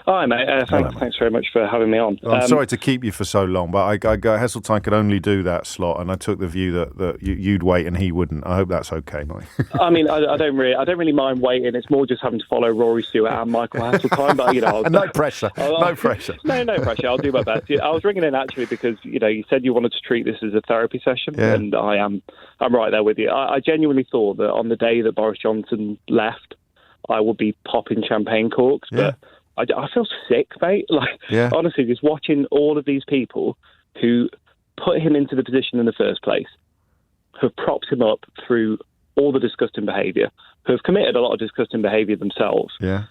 Hi, mate. Thanks very much for having me on. I'm sorry to keep you for so long, but Heseltine could only do that slot, and I took the view that you'd wait and he wouldn't. I hope that's okay, Mike. I mean, I don't really mind waiting. It's more just having to follow Rory Stewart and Michael Heseltine. But no pressure. No pressure. No pressure. I'll do my best. I was ringing in actually because you said you wanted to treat this as a therapy session, and I'm right there with you. I genuinely thought that on the day that Boris Johnson left, I would be popping champagne corks, but I feel sick, mate. Honestly, just watching all of these people who put him into the position in the first place, who have propped him up through all the disgusting behaviour, who have committed a lot of disgusting behaviour themselves. Yeah.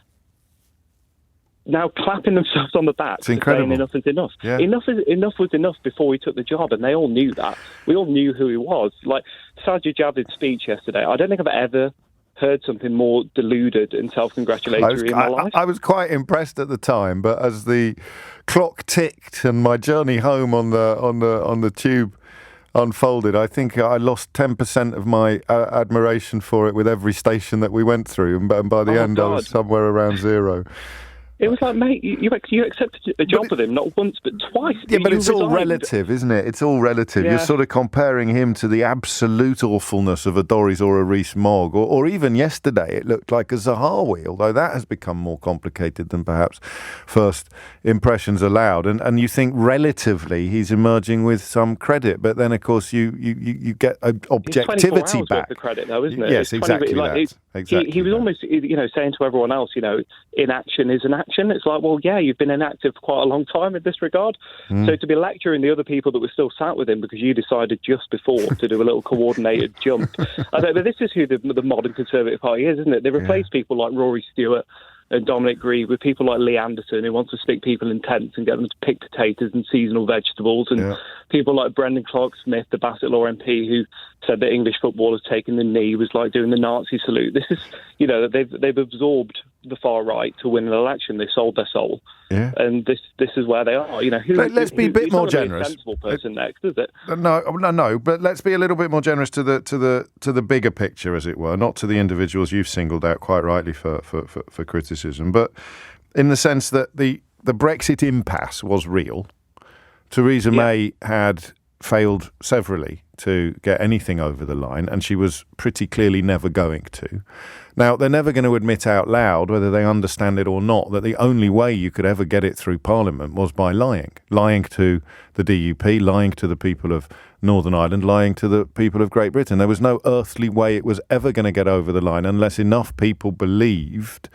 Now clapping themselves on the back, it's incredible. Saying enough is enough. Yeah. Enough was enough before he took the job, and they all knew that. We all knew who he was. Like Sajid Javid's speech yesterday, I don't think I've ever heard something more deluded and self-congratulatory in my life. I was quite impressed at the time, but as the clock ticked and my journey home on the tube unfolded, I think I lost 10% of my admiration for it with every station that we went through, and by the end I was somewhere around zero. It was like, mate, you accepted a job with him, not once, but twice. Yeah, but it's all relative, isn't it? It's all relative. Yeah. You're sort of comparing him to the absolute awfulness of a Doris or a Rees-Mogg, or even yesterday it looked like a Zahawi, although that has become more complicated than perhaps first impressions allowed. And you think relatively he's emerging with some credit, but then, of course, you get objectivity it's 24 hours back. Worth of credit, though, isn't it? Yes, exactly that. He was almost, saying to everyone else, inaction is an action. It's like, well, yeah, you've been inactive for quite a long time in this regard. So to be lecturing the other people that were still sat with him because you decided just before to do a little coordinated jump. I don't know, this is who the modern Conservative Party is, isn't it? They replace people like Rory Stewart and Dominic Grieve with people like Lee Anderson, who wants to stick people in tents and get them to pick potatoes and seasonal vegetables, and people like Brendan Clark-Smith, the Bassett Law MP, who said that English footballers taking the knee was like doing the Nazi salute. This is, they've absorbed the far right to win an election. They sold their soul, and this is where they are. Let's be a bit more generous. A sensible person next, is it? No. But let's be a little bit more generous to the bigger picture, as it were, not to the individuals you've singled out quite rightly for criticism, but in the sense that the Brexit impasse was real. Theresa May had failed severally to get anything over the line, and she was pretty clearly never going to. Now, they're never going to admit out loud, whether they understand it or not, that the only way you could ever get it through Parliament was by lying. Lying to the DUP, lying to the people of Northern Ireland, lying to the people of Great Britain. There was no earthly way it was ever going to get over the line unless enough people believed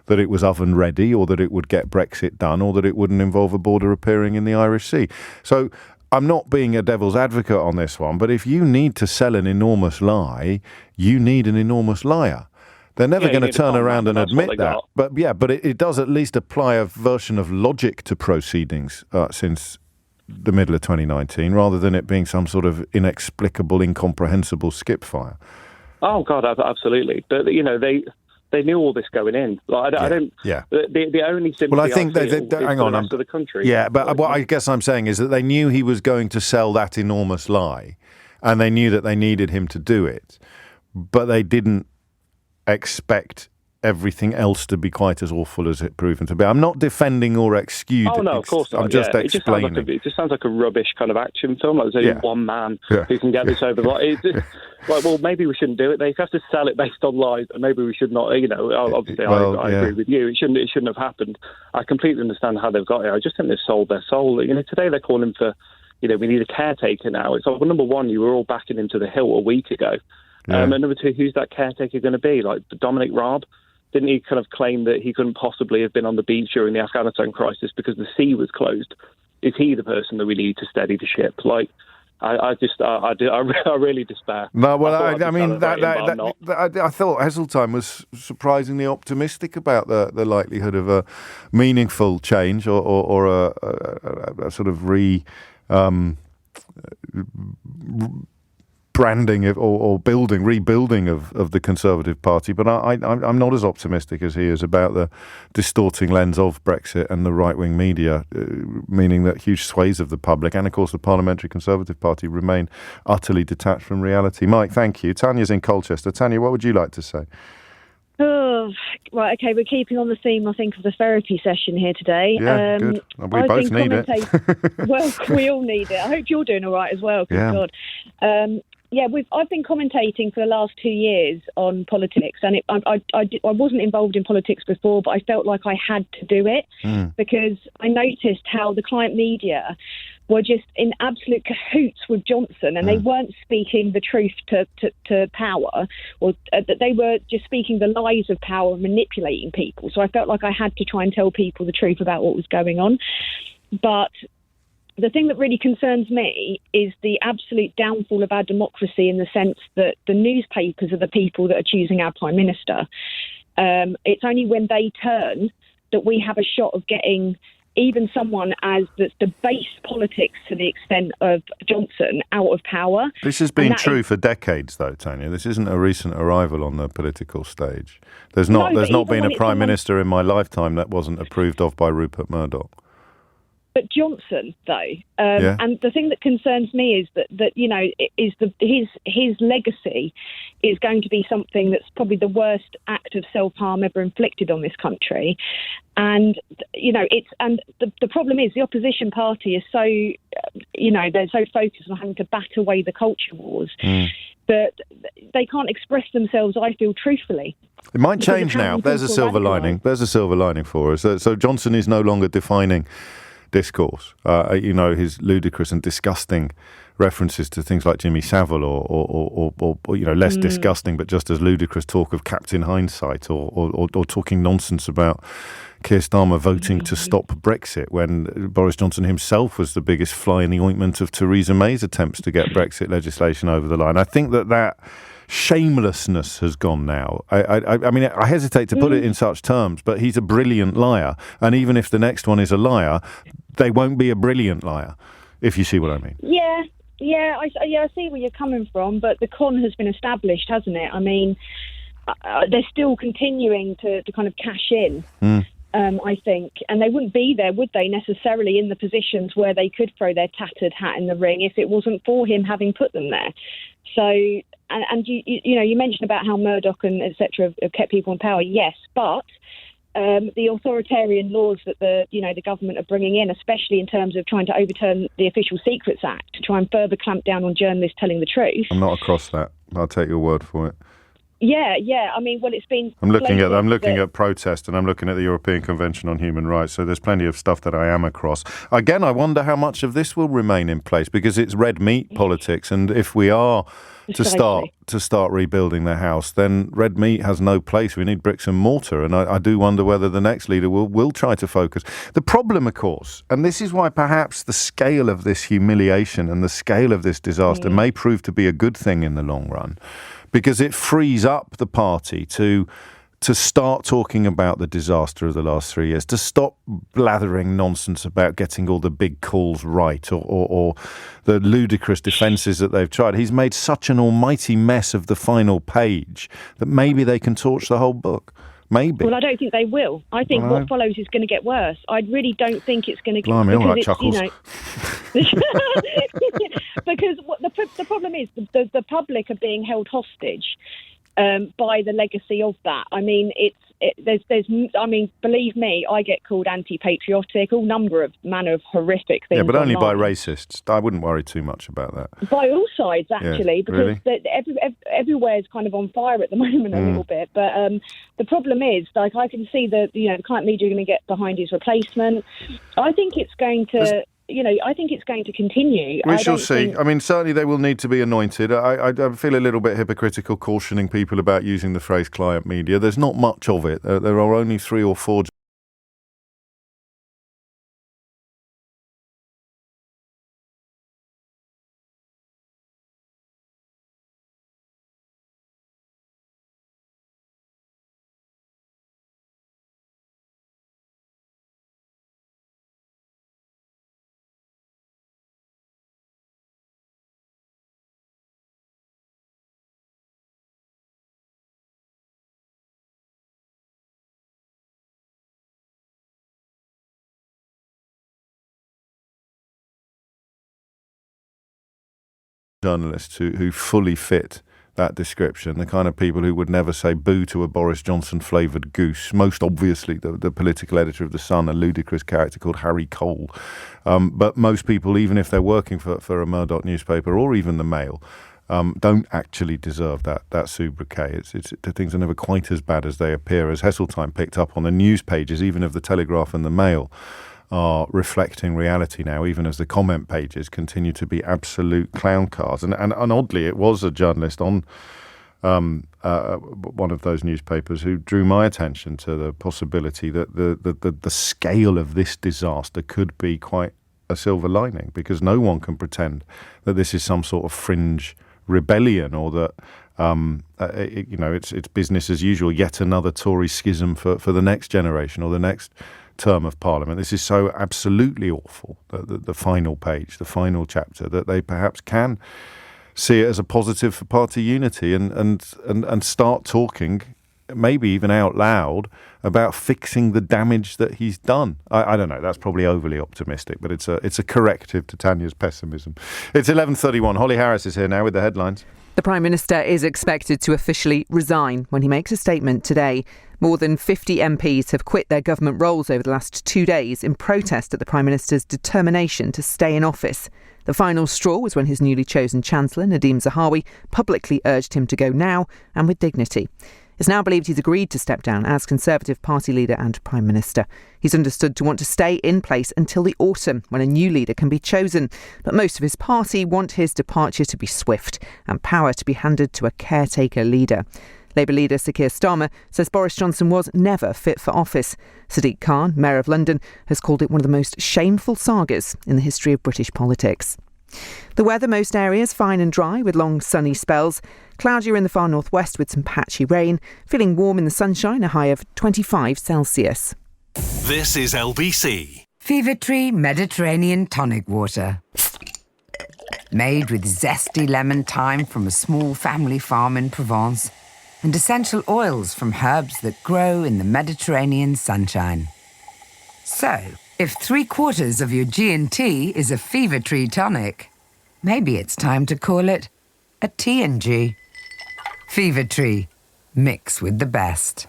that it was oven ready, or that it would get Brexit done, or that it wouldn't involve a border appearing in the Irish Sea. So I'm not being a devil's advocate on this one, but if you need to sell an enormous lie, you need an enormous liar. They're never going to turn around and admit that. But it does at least apply a version of logic to proceedings since the middle of 2019, rather than it being some sort of inexplicable, incomprehensible skip fire. Oh, God, absolutely. But, they knew all this going in. Like, I don't. Yeah. The only sympathy I think hang on, the rest of the country. Yeah, but what I guess I'm saying is that they knew he was going to sell that enormous lie, and they knew that they needed him to do it, but they didn't expect everything else to be quite as awful as it proven to be. I'm not defending or excusing. Oh, no, of course not. I'm just explaining. It just sounds like a rubbish kind of action film. Like there's only one man who can get this over. Well, maybe we shouldn't do it. They have to sell it based on lies, and maybe we should not. Obviously, I agree with you. It shouldn't have happened. I completely understand how they've got here. I just think they've sold their soul. Today they're calling for, we need a caretaker now. It's like, well, number one, you were all backing him to the hill a week ago. And number two, who's that caretaker going to be? Like Dominic Raab? Didn't he kind of claim that he couldn't possibly have been on the beach during the Afghanistan crisis because the sea was closed? Is he the person that we need to steady the ship? Like, I really despair. No, well, I thought Heseltine was surprisingly optimistic about the likelihood of a meaningful change or a sort of branding or rebuilding of the Conservative Party, but I'm not as optimistic as he is about the distorting lens of Brexit and the right-wing media, meaning that huge swathes of the public and, of course, the Parliamentary Conservative Party remain utterly detached from reality. Mike, thank you. Tanya's in Colchester. Tanya, what would you like to say? Oh, right, okay, we're keeping on the theme, I think, of the therapy session here today. Yeah, good. We both need it. Well, we all need it. I hope you're doing all right as well, good God. I've been commentating for the last 2 years on politics, and I wasn't involved in politics before, but I felt like I had to do it because I noticed how the client media were just in absolute cahoots with Johnson, and they weren't speaking the truth to power, or that they were just speaking the lies of power and manipulating people. So I felt like I had to try and tell people the truth about what was going on. But the thing that really concerns me is the absolute downfall of our democracy, in the sense that the newspapers are the people that are choosing our Prime Minister. It's only when they turn that we have a shot of getting even someone that's debased politics to the extent of Johnson out of power. This has been true for decades, though, Tanya. This isn't a recent arrival on the political stage. There's not been a Prime Minister in my lifetime that wasn't approved of by Rupert Murdoch. But Johnson, though, and the thing that concerns me is that his legacy is going to be something that's probably the worst act of self-harm ever inflicted on this country. And the problem is the opposition party is so, they're so focused on having to bat away the culture wars that they can't express themselves, I feel, truthfully. It might change now. There's a silver lining. There's a silver lining for us. So Johnson is no longer defining discourse, his ludicrous and disgusting references to things like Jimmy Savile, or less disgusting but just as ludicrous talk of Captain Hindsight, or talking nonsense about Keir Starmer voting to stop Brexit when Boris Johnson himself was the biggest fly in the ointment of Theresa May's attempts to get Brexit legislation over the line. I think that shamelessness has gone now. I mean, I hesitate to put it in such terms, but he's a brilliant liar. And even if the next one is a liar, they won't be a brilliant liar, if you see what I mean. Yeah, I see where you're coming from, but the con has been established, hasn't it? I mean, they're still continuing to kind of cash in, I think. And they wouldn't be there, would they, necessarily in the positions where they could throw their tattered hat in the ring if it wasn't for him having put them there. So, and you mentioned about how Murdoch and et cetera have kept people in power. Yes, but the authoritarian laws that the government are bringing in, especially in terms of trying to overturn the Official Secrets Act to try and further clamp down on journalists telling the truth. I'm not across that. I'll take your word for it. Yeah. I mean, well, it's been. I'm looking at protest, and I'm looking at the European Convention on Human Rights. So there's plenty of stuff that I am across. Again, I wonder how much of this will remain in place, because it's red meat politics, and if we are to start rebuilding the house, then red meat has no place. We need bricks and mortar, and I do wonder whether the next leader will try to focus. The problem, of course, and this is why perhaps the scale of this humiliation and the scale of this disaster may prove to be a good thing in the long run, because it frees up the party to start talking about the disaster of the last 3 years, to stop blathering nonsense about getting all the big calls right, or the ludicrous defences that they've tried. He's made such an almighty mess of the final page that maybe they can torch the whole book. Maybe. Well, I don't think they will. I think what follows is going to get worse. I really don't think it's going to get... Blimey, all right, Chuckles. Because the problem is the public are being held hostage by the legacy of that. I mean, believe me, I get called anti-patriotic, all number of manner of horrific things. Yeah, but only online. by racists. I wouldn't worry too much about that. By all sides, actually, because really? everywhere is kind of on fire at the moment a little bit. But the problem is, like, I can see that the client media are going to get behind his replacement. I think it's going to. I think it's going to continue. We shall see. I mean, certainly they will need to be anointed. I feel a little bit hypocritical cautioning people about using the phrase client media. There's not much of it. There are only 3 or 4 journalists who fully fit that description, the kind of people who would never say boo to a Boris Johnson flavoured goose. Most obviously, the political editor of The Sun, a ludicrous character called Harry Cole. But most people, even if they're working for a Murdoch newspaper or even the Mail, don't actually deserve that sobriquet. Things are never quite as bad as they appear. As Heseltine picked up on, the news pages, even of the Telegraph and the Mail, are reflecting reality now, even as the comment pages continue to be absolute clown cars. And oddly, it was a journalist on one of those newspapers who drew my attention to the possibility that the scale of this disaster could be quite a silver lining, because no one can pretend that this is some sort of fringe rebellion, or that it's business as usual, yet another Tory schism for the next generation or the next term of Parliament. This is so absolutely awful, the final page, the final chapter, that they perhaps can see it as a positive for party unity and start talking, maybe even out loud, about fixing the damage that he's done. I don't know, that's probably overly optimistic, but it's a corrective to Tanya's pessimism. It's 11:31. Holly Harris is here now with the headlines. The Prime Minister is expected to officially resign when he makes a statement today. More than 50 MPs have quit their government roles over the last 2 days in protest at the Prime Minister's determination to stay in office. The final straw was when his newly chosen Chancellor, Nadhim Zahawi, publicly urged him to go now and with dignity. It's now believed he's agreed to step down as Conservative Party leader and Prime Minister. He's understood to want to stay in place until the autumn, when a new leader can be chosen. But most of his party want his departure to be swift and power to be handed to a caretaker leader. Labour leader Sir Keir Starmer says Boris Johnson was never fit for office. Sadiq Khan, Mayor of London, has called it one of the most shameful sagas in the history of British politics. The weather, most areas fine and dry with long sunny spells. Cloudier in the far northwest with some patchy rain. Feeling warm in the sunshine, a high of 25 Celsius. This is LBC. Fever Tree Mediterranean Tonic Water. Made with zesty lemon thyme from a small family farm in Provence, and essential oils from herbs that grow in the Mediterranean sunshine. So, if 3/4 of your G&T is a Fever Tree tonic, maybe it's time to call it a T&G. Fever Tree. Mix with the best.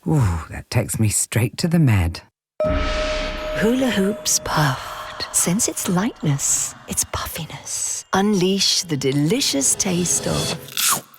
Ooh, that takes me straight to the med. Hula Hoops Puffed. Sense its lightness, its puffiness. Unleash the delicious taste of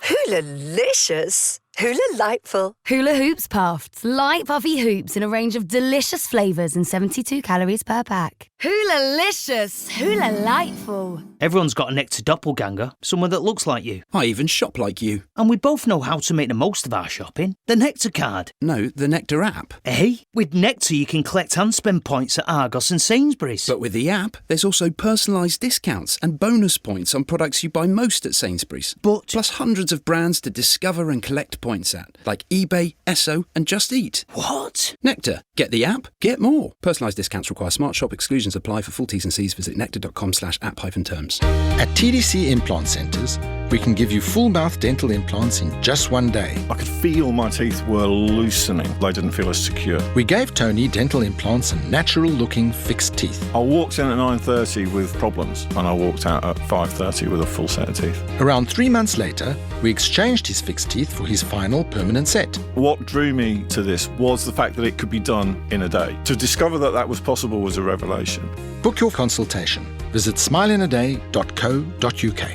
Hula-licious. Hula-lightful. Hula Hoops Puffed. Light puffy hoops in a range of delicious flavours and 72 calories per pack. Hula-licious. Hula-lightful. Everyone's got a Nectar doppelganger, someone that looks like you. I even shop like you. And we both know how to make the most of our shopping. The Nectar card. No, the Nectar app. Eh? With Nectar you can collect and spend points at Argos and Sainsbury's. But with the app, there's also personalised discounts and bonus points on products you buy most at Sainsbury's. Plus hundreds of brands to discover and collect points at, like eBay, Esso and Just Eat. What? Nectar. Get the app, get more. Personalised discounts require smart shop. Exclusions apply. For full T's and C's, visit nectar.com/app-terms. At TDC Implant Centres, we can give you full mouth dental implants in just one day. I could feel my teeth were loosening. They didn't feel as secure. We gave Tony dental implants and natural-looking fixed teeth. I walked in at 9:30 with problems, and I walked out at 5:30 with a full set of teeth. Around 3 months later, we exchanged his fixed teeth for his final permanent set. What drew me to this was the fact that it could be done in a day. To discover that was possible was a revelation. Book your consultation. Visit smileinaday.co.uk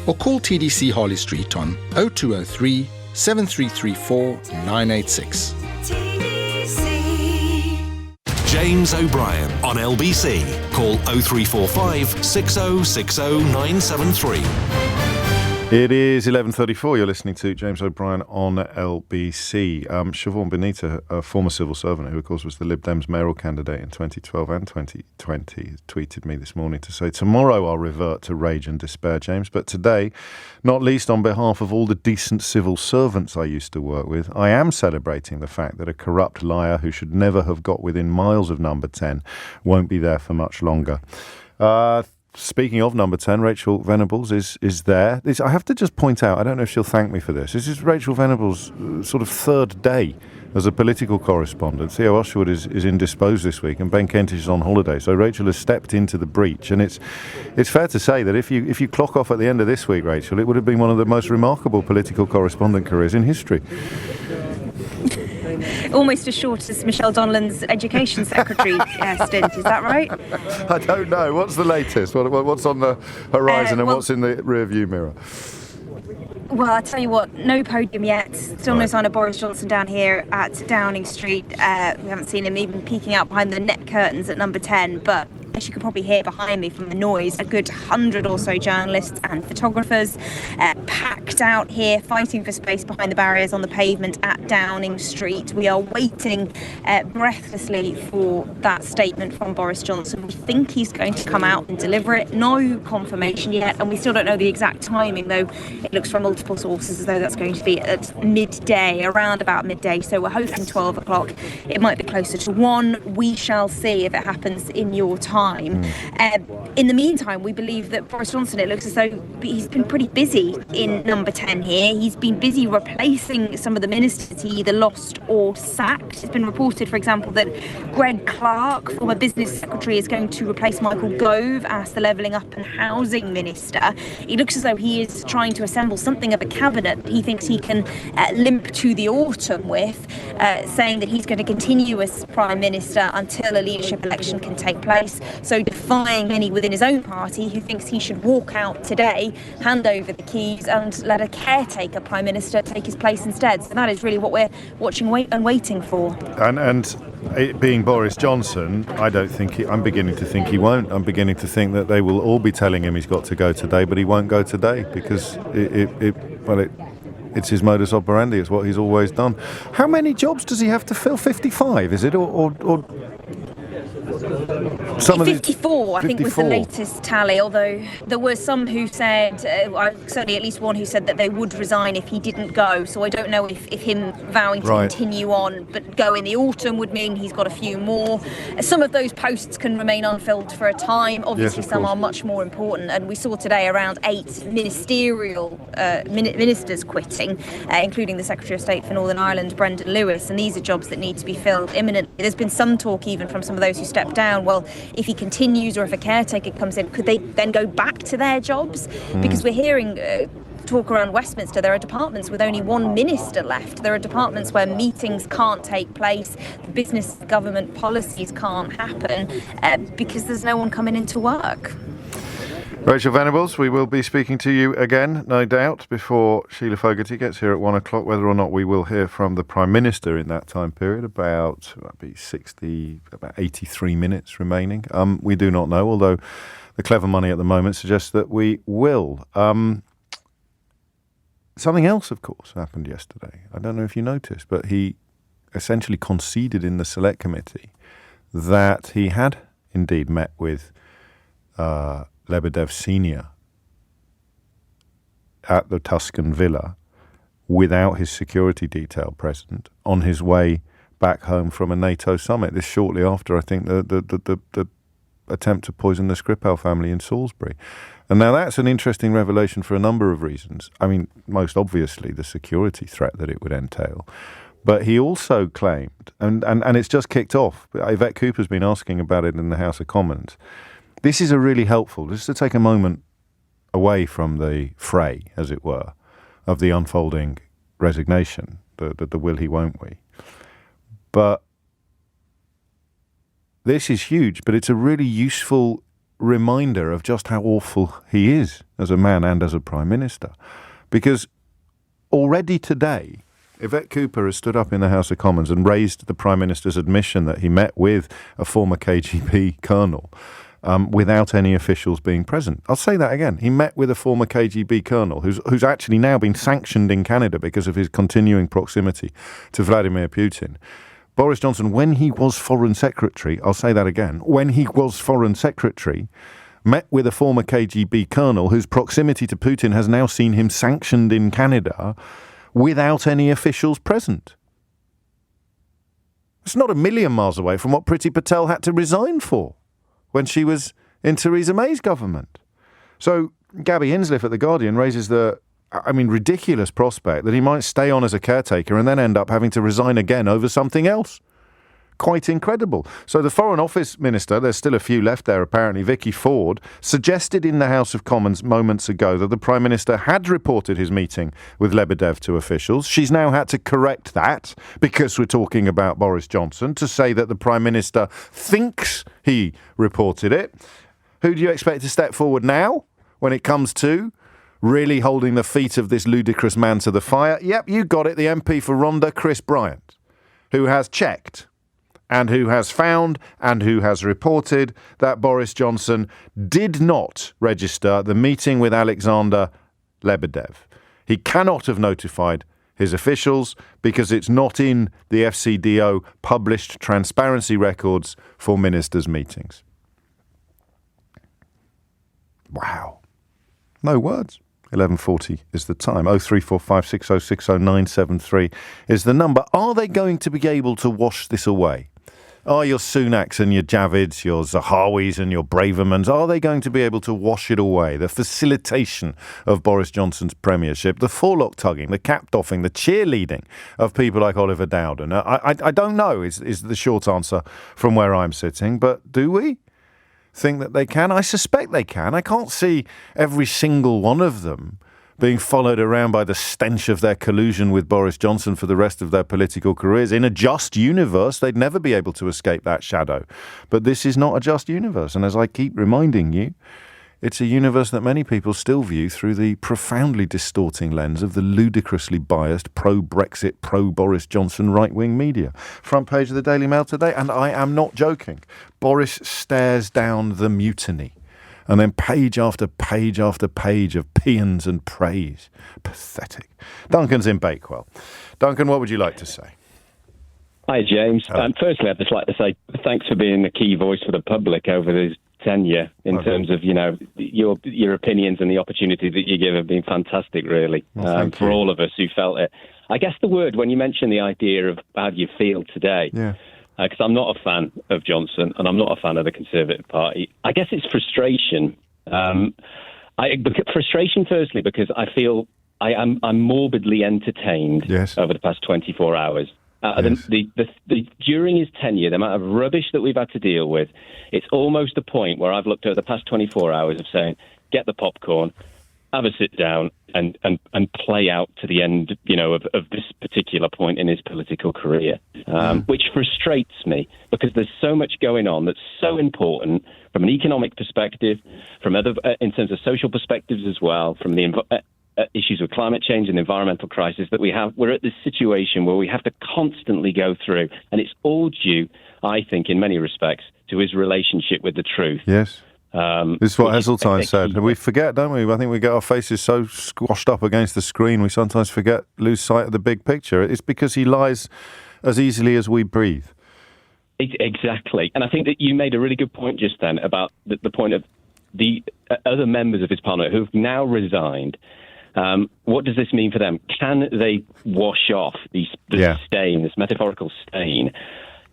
or call TDC Harley Street on 0203 7334 986. James O'Brien on LBC. Call 0345 6060 973. It is 11:34. You're listening to James O'Brien on LBC. Siobhan Benita, a former civil servant who, of course, was the Lib Dem's mayoral candidate in 2012 and 2020, tweeted me this morning to say, tomorrow I'll revert to rage and despair, James, but today, not least on behalf of all the decent civil servants I used to work with, I am celebrating the fact that a corrupt liar who should never have got within miles of number 10 won't be there for much longer. Speaking of number 10, Rachel Venables is there. I have to just point out, I don't know if she'll thank me for this. This is Rachel Venables' sort of third day as a political correspondent. Theo Ushwood is indisposed this week, and Ben Kentish is on holiday. So Rachel has stepped into the breach, and it's fair to say that if you clock off at the end of this week, Rachel, it would have been one of the most remarkable political correspondent careers in history. Almost as short as Michelle Donlan's education secretary stint, is that right? I don't know. What's the latest? What's on the horizon and what's in the rearview mirror? Well, I'll tell you what, no podium yet. Still no sign of Boris Johnson down here at Downing Street. We haven't seen him even peeking out behind the net curtains at number 10, but as you can probably hear behind me from the noise, a good 100 or so journalists and photographers packed out here, fighting for space behind the barriers on the pavement at Downing Street. We are waiting breathlessly for that statement from Boris Johnson. We think he's going to come out and deliver it. No confirmation yet, and we still don't know the exact timing, though it looks from multiple sources as though that's going to be at midday, around about midday. So we're hoping 12 o'clock. It might be closer to 1. We shall see if it happens in your time. In the meantime, we believe that Boris Johnson, it looks as though he's been pretty busy in number 10 here. He's been busy replacing some of the ministers he either lost or sacked. It's been reported, for example, that Greg Clark, former business secretary, is going to replace Michael Gove as the Levelling Up and Housing Minister. It looks as though he is trying to assemble something of a cabinet he thinks he can limp to the autumn with, saying that he's going to continue as Prime Minister until a leadership election can take place. So defying many within his own party who thinks he should walk out today, hand over the keys and let a caretaker Prime Minister take his place instead. So that is really what we're watching and waiting for. And it being Boris Johnson, I'm beginning to think he won't. I'm beginning to think that they will all be telling him he's got to go today, but he won't go today because it's his modus operandi. It's what he's always done. How many jobs does he have to fill? 55, is it? Or 54, I think, was the latest tally, although there were some who said, certainly at least one who said that they would resign if he didn't go. So I don't know if him vowing to continue on but go in the autumn would mean he's got a few more. Some of those posts can remain unfilled for a time. Obviously, some are much more important. And we saw today around 8 ministerial ministers quitting, including the Secretary of State for Northern Ireland, Brendan Lewis. And these are jobs that need to be filled imminently. There's been some talk even from some of those who stepped down. Well, if he continues or if a caretaker comes in, could they then go back to their jobs? Because we're hearing talk around Westminster. There are departments with only one minister left. There are departments where meetings can't take place, business government policies can't happen because there's no one coming into work. Rachel Venables, we will be speaking to you again, no doubt, before Sheila Fogarty gets here at 1 o'clock, whether or not we will hear from the Prime Minister in that time period, about 83 minutes remaining. We do not know, although the clever money at the moment suggests that we will. Something else, of course, happened yesterday. I don't know if you noticed, but he essentially conceded in the Select Committee that he had indeed met with Lebedev Sr. at the Tuscan villa without his security detail present on his way back home from a NATO summit. This shortly after, I think, the attempt to poison the Skripal family in Salisbury. And now that's an interesting revelation for a number of reasons. I mean, most obviously the security threat that it would entail. But he also claimed, and it's just kicked off, Yvette Cooper's been asking about it in the House of Commons. This is a really helpful, just to take a moment away from the fray, as it were, of the unfolding resignation, the will he, won't we. But this is huge, but it's a really useful reminder of just how awful he is as a man and as a Prime Minister. Because already today, Yvette Cooper has stood up in the House of Commons and raised the Prime Minister's admission that he met with a former KGB colonel without any officials being present. I'll say that again. He met with a former KGB colonel who's actually now been sanctioned in Canada because of his continuing proximity to Vladimir Putin. Boris Johnson, when he was Foreign Secretary, I'll say that again, when he was Foreign Secretary, met with a former KGB colonel whose proximity to Putin has now seen him sanctioned in Canada without any officials present. It's not a million miles away from what Priti Patel had to resign for when she was in Theresa May's government. So Gabby Hinsliff at The Guardian raises the ridiculous prospect that he might stay on as a caretaker and then end up having to resign again over something else. Quite incredible. So the Foreign Office Minister, there's still a few left there apparently, Vicky Ford, suggested in the House of Commons moments ago that the Prime Minister had reported his meeting with Lebedev to officials. She's now had to correct that, because we're talking about Boris Johnson, to say that the Prime Minister thinks he reported it. Who do you expect to step forward now when it comes to really holding the feet of this ludicrous man to the fire? Yep, you got it, the MP for Rhondda, Chris Bryant, who has checked and who has found and who has reported that Boris Johnson did not register the meeting with Alexander Lebedev. He cannot have notified his officials because it's not in the FCDO published transparency records for ministers' meetings. Wow. No words. 11:40 is the time. 03456060973 is the number. Are they going to be able to wash this away? Are your Sunaks and your Javids, your Zahawis and your Bravermans, are they going to be able to wash it away? The facilitation of Boris Johnson's premiership, the forelock tugging, the cap doffing, the cheerleading of people like Oliver Dowden. I don't know is the short answer from where I'm sitting, but do we think that they can? I suspect they can. I can't see every single one of them being followed around by the stench of their collusion with Boris Johnson for the rest of their political careers. In a just universe, they'd never be able to escape that shadow. But this is not a just universe. And as I keep reminding you, it's a universe that many people still view through the profoundly distorting lens of the ludicrously biased pro-Brexit, pro-Boris Johnson right-wing media. Front page of the Daily Mail today, and I am not joking. Boris stares down the mutiny. And then page after page after page of paeans and praise. Pathetic. Duncan's in Bakewell. Duncan, what would you like to say? Hi, James. Firstly, I'd just like to say thanks for being a key voice for the public over this tenure in terms of, your opinions, and the opportunity that you give have been fantastic, really, for all of us who felt it. I guess the word, when you mention the idea of how do you feel today, because I'm not a fan of Johnson and I'm not a fan of the Conservative Party, I guess it's frustration. Frustration, firstly, because I feel I'm morbidly entertained over the past 24 hours. During his tenure, the amount of rubbish that we've had to deal with, it's almost the point where I've looked at the past 24 hours of saying, get the popcorn, have a sit down and play out to the end, of this particular point in his political career, which frustrates me because there's so much going on that's so important from an economic perspective, from in terms of social perspectives as well, from the issues of climate change and the environmental crisis that we're at this situation where we have to constantly go through, and it's all due, I think, in many respects, to his relationship with the truth. Yes. This is what Heseltine said. We forget, don't we? I think we get our faces so squashed up against the screen, we sometimes lose sight of the big picture. It's because he lies as easily as we breathe. Exactly. And I think that you made a really good point just then about the point of the other members of his parliament who've now resigned. What does this mean for them? Can they wash off this stain, this metaphorical stain?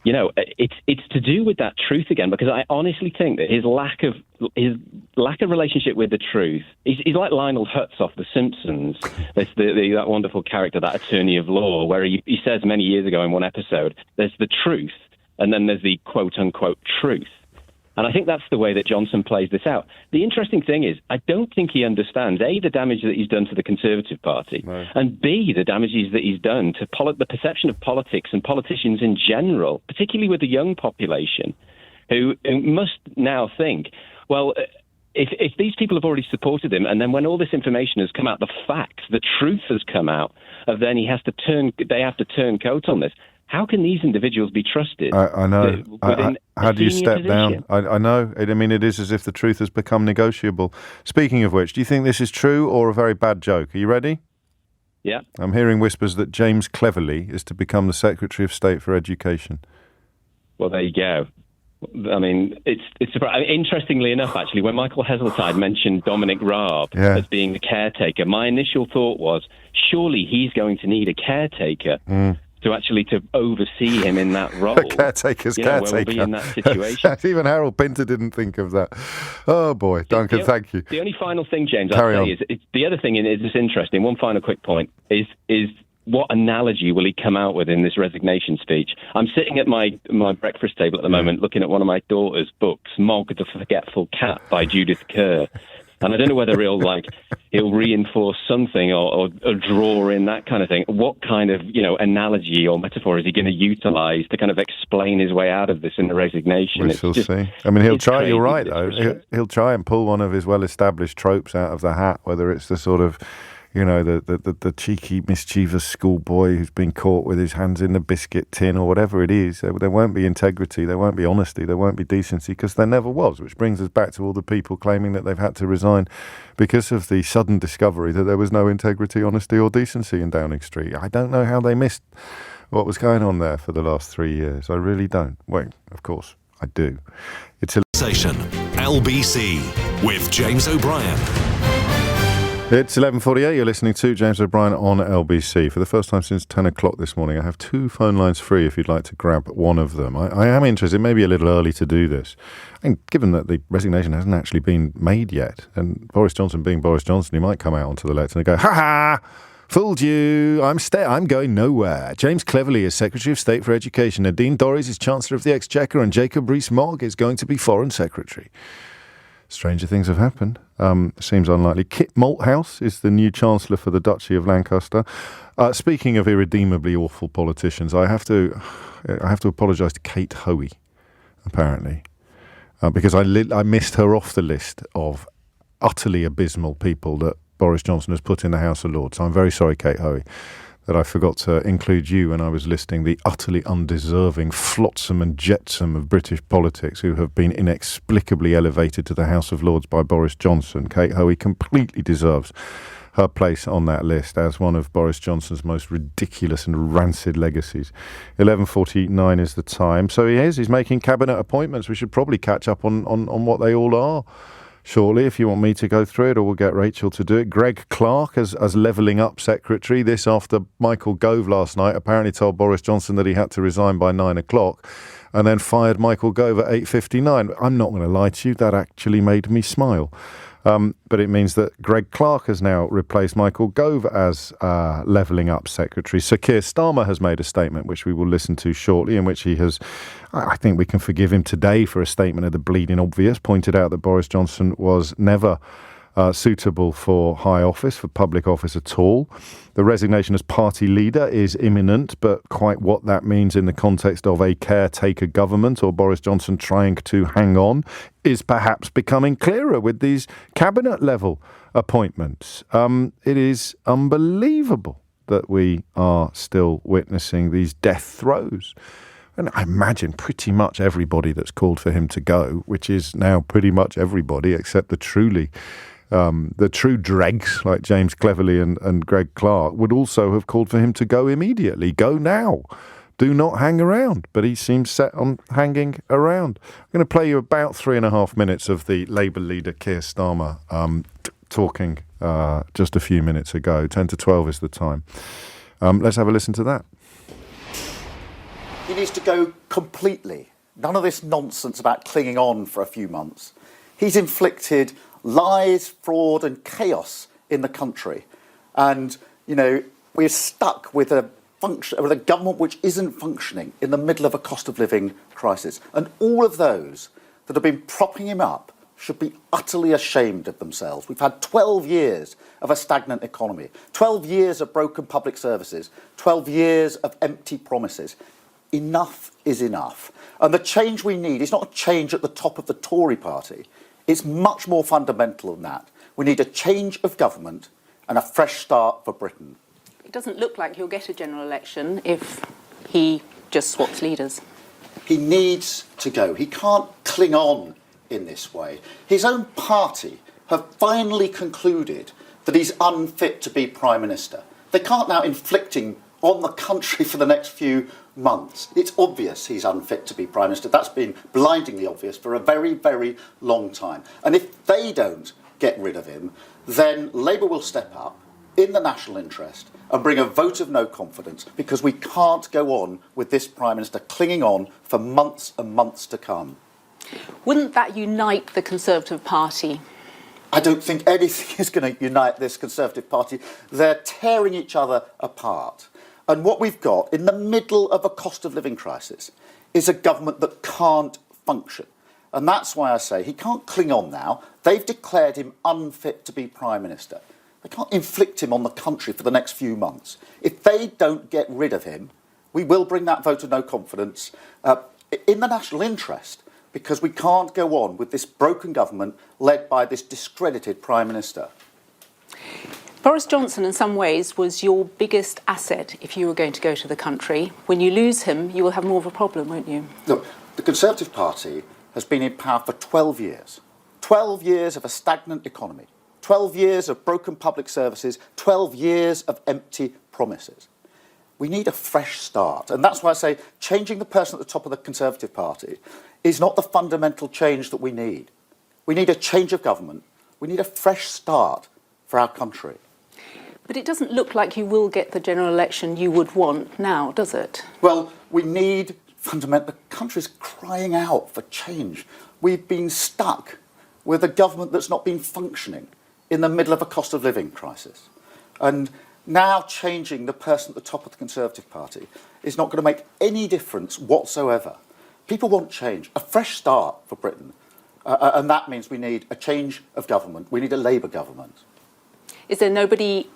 It's to do with that truth again, because I honestly think that his lack of relationship with the truth, he's like Lionel Hutz off The Simpsons. There's that wonderful character, that attorney of law, where he says many years ago in one episode, there's the truth, and then there's the quote-unquote truth. And I think that's the way that Johnson plays this out. The interesting thing is, I don't think he understands, A, the damage that he's done to the Conservative Party, and B, the damages that he's done to the perception of politics and politicians in general, particularly with the young population, who must now think, well, if these people have already supported him, and then when all this information has come out, the facts, the truth has come out, then they have to turn coat on this. How can these individuals be trusted? I know. How do you step down? I know. It is as if the truth has become negotiable. Speaking of which, do you think this is true or a very bad joke? Are you ready? Yeah. I'm hearing whispers that James Cleverly is to become the Secretary of State for Education. Well, there you go. It's surprising. Interestingly enough, actually, when Michael Heseltine mentioned Dominic Raab as being the caretaker, my initial thought was, surely he's going to need a caretaker to oversee him in that role. Caretaker's caretaker. Where we'll be in that situation. Even Harold Pinter didn't think of that. Oh, boy. Duncan, thank you. The only final thing, James, Carry I'd say is the other thing is just interesting. One final quick point is what analogy will he come out with in this resignation speech? I'm sitting at my breakfast table at the moment looking at one of my daughter's books, Mog the Forgetful Cat by Judith Kerr. And I don't know whether he'll reinforce something or draw in that kind of thing. What kind of, analogy or metaphor is he going to utilise to kind of explain his way out of this in the resignation? We shall see. I mean, he'll try, you're right, though. He'll try and pull one of his well-established tropes out of the hat, whether it's the sort of, the cheeky, mischievous schoolboy who's been caught with his hands in the biscuit tin or whatever it is. There won't be integrity, there won't be honesty, there won't be decency, because there never was, which brings us back to all the people claiming that they've had to resign because of the sudden discovery that there was no integrity, honesty or decency in Downing Street. I don't know how they missed what was going on there for the last 3 years. I really don't. Well, of course, I do. It's LBC with James O'Brien. It's 11:48. You're listening to James O'Brien on LBC. For the first time since 10 o'clock this morning, I have 2 phone lines free if you'd like to grab one of them. I am interested, maybe a little early to do this, and given that the resignation hasn't actually been made yet, and Boris Johnson being Boris Johnson, he might come out onto the lectern and go, "Ha-ha! Fooled you. I'm going nowhere. James Cleverly is Secretary of State for Education. Nadine Dorries is Chancellor of the Exchequer, and Jacob Rees-Mogg is going to be Foreign Secretary." Stranger things have happened. Seems unlikely. Kit Malthouse is the new Chancellor for the Duchy of Lancaster. Speaking of irredeemably awful politicians, I have to apologise to Kate Hoey, apparently, because I missed her off the list of utterly abysmal people that Boris Johnson has put in the House of Lords. So I'm very sorry, Kate Hoey, that I forgot to include you when I was listing the utterly undeserving flotsam and jetsam of British politics who have been inexplicably elevated to the House of Lords by Boris Johnson. Kate Hoey completely deserves her place on that list as one of Boris Johnson's most ridiculous and rancid legacies. 11:49 is the time. So he's making cabinet appointments. We should probably catch up on what they all are shortly, if you want me to go through it, or we'll get Rachel to do it. Greg Clark as Levelling Up Secretary. This after Michael Gove last night apparently told Boris Johnson that he had to resign by 9 o'clock and then fired Michael Gove at 8:59. I'm not going to lie to you, that actually made me smile. But it means that Greg Clark has now replaced Michael Gove as Levelling Up Secretary. Sir Keir Starmer has made a statement, which we will listen to shortly, in which he has, I think we can forgive him today for a statement of the bleeding obvious, pointed out that Boris Johnson was never suitable for high office, for public office at all. The resignation as party leader is imminent, but quite what that means in the context of a caretaker government or Boris Johnson trying to hang on is perhaps becoming clearer with these cabinet level appointments. It is unbelievable that we are still witnessing these death throes. And I imagine pretty much everybody that's called for him to go, which is now pretty much everybody except the true dregs like James Cleverly and Greg Clark, would also have called for him to go immediately. Go now. Do not hang around. But he seems set on hanging around. I'm going to play you about 3.5 minutes of the Labour leader Keir Starmer talking just a few minutes ago. 10 to 12 is the time. Let's have a listen to that. He needs to go completely. None of this nonsense about clinging on for a few months. He's inflicted lies, fraud and chaos in the country. And, we're stuck with a government which isn't functioning in the middle of a cost of living crisis. And all of those that have been propping him up should be utterly ashamed of themselves. We've had 12 years of a stagnant economy, 12 years of broken public services, 12 years of empty promises. Enough is enough. And the change we need is not a change at the top of the Tory party. It's much more fundamental than that. We need a change of government and a fresh start for Britain. It doesn't look like he'll get a general election if he just swaps leaders. He needs to go. He can't cling on in this way. His own party have finally concluded that he's unfit to be Prime Minister. They can't now inflict him on the country for the next few months. It's obvious he's unfit to be Prime Minister. That's been blindingly obvious for a very, very long time. And if they don't get rid of him, then Labour will step up in the national interest and bring a vote of no confidence, because we can't go on with this Prime Minister clinging on for months and months to come. Wouldn't that unite the Conservative Party? I don't think anything is going to unite this Conservative Party. They're tearing each other apart. And what we've got in the middle of a cost of living crisis is a government that can't function. And that's why I say he can't cling on now. They've declared him unfit to be Prime Minister. They can't inflict him on the country for the next few months. If they don't get rid of him, we will bring that vote of no confidence in the national interest, because we can't go on with this broken government led by this discredited Prime Minister. Boris Johnson, in some ways, was your biggest asset if you were going to go to the country. When you lose him, you will have more of a problem, won't you? Look, the Conservative Party has been in power for 12 years. 12 years of a stagnant economy. 12 years of broken public services. 12 years of empty promises. We need a fresh start. And that's why I say changing the person at the top of the Conservative Party is not the fundamental change that we need. We need a change of government. We need a fresh start for our country. But it doesn't look like you will get the general election you would want now, does it? Well, we need fundamental... The country's crying out for change. We've been stuck with a government that's not been functioning in the middle of a cost of living crisis. And now changing the person at the top of the Conservative Party is not going to make any difference whatsoever. People want change, a fresh start for Britain. And that means we need a change of government. We need a Labour government. Is there nobody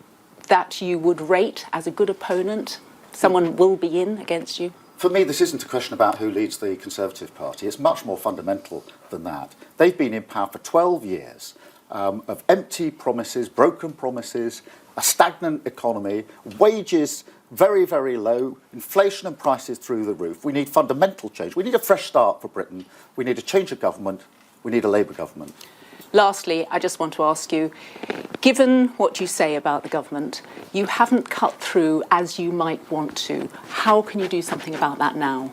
that you would rate as a good opponent? Someone will be in against you? For me, this isn't a question about who leads the Conservative Party. It's much more fundamental than that. They've been in power for 12 years of empty promises, broken promises, a stagnant economy, wages very, very low, inflation and prices through the roof. We need fundamental change. We need a fresh start for Britain. We need a change of government. We need a Labour government. Lastly, I just want to ask you, given what you say about the government, you haven't cut through as you might want to. How can you do something about that now?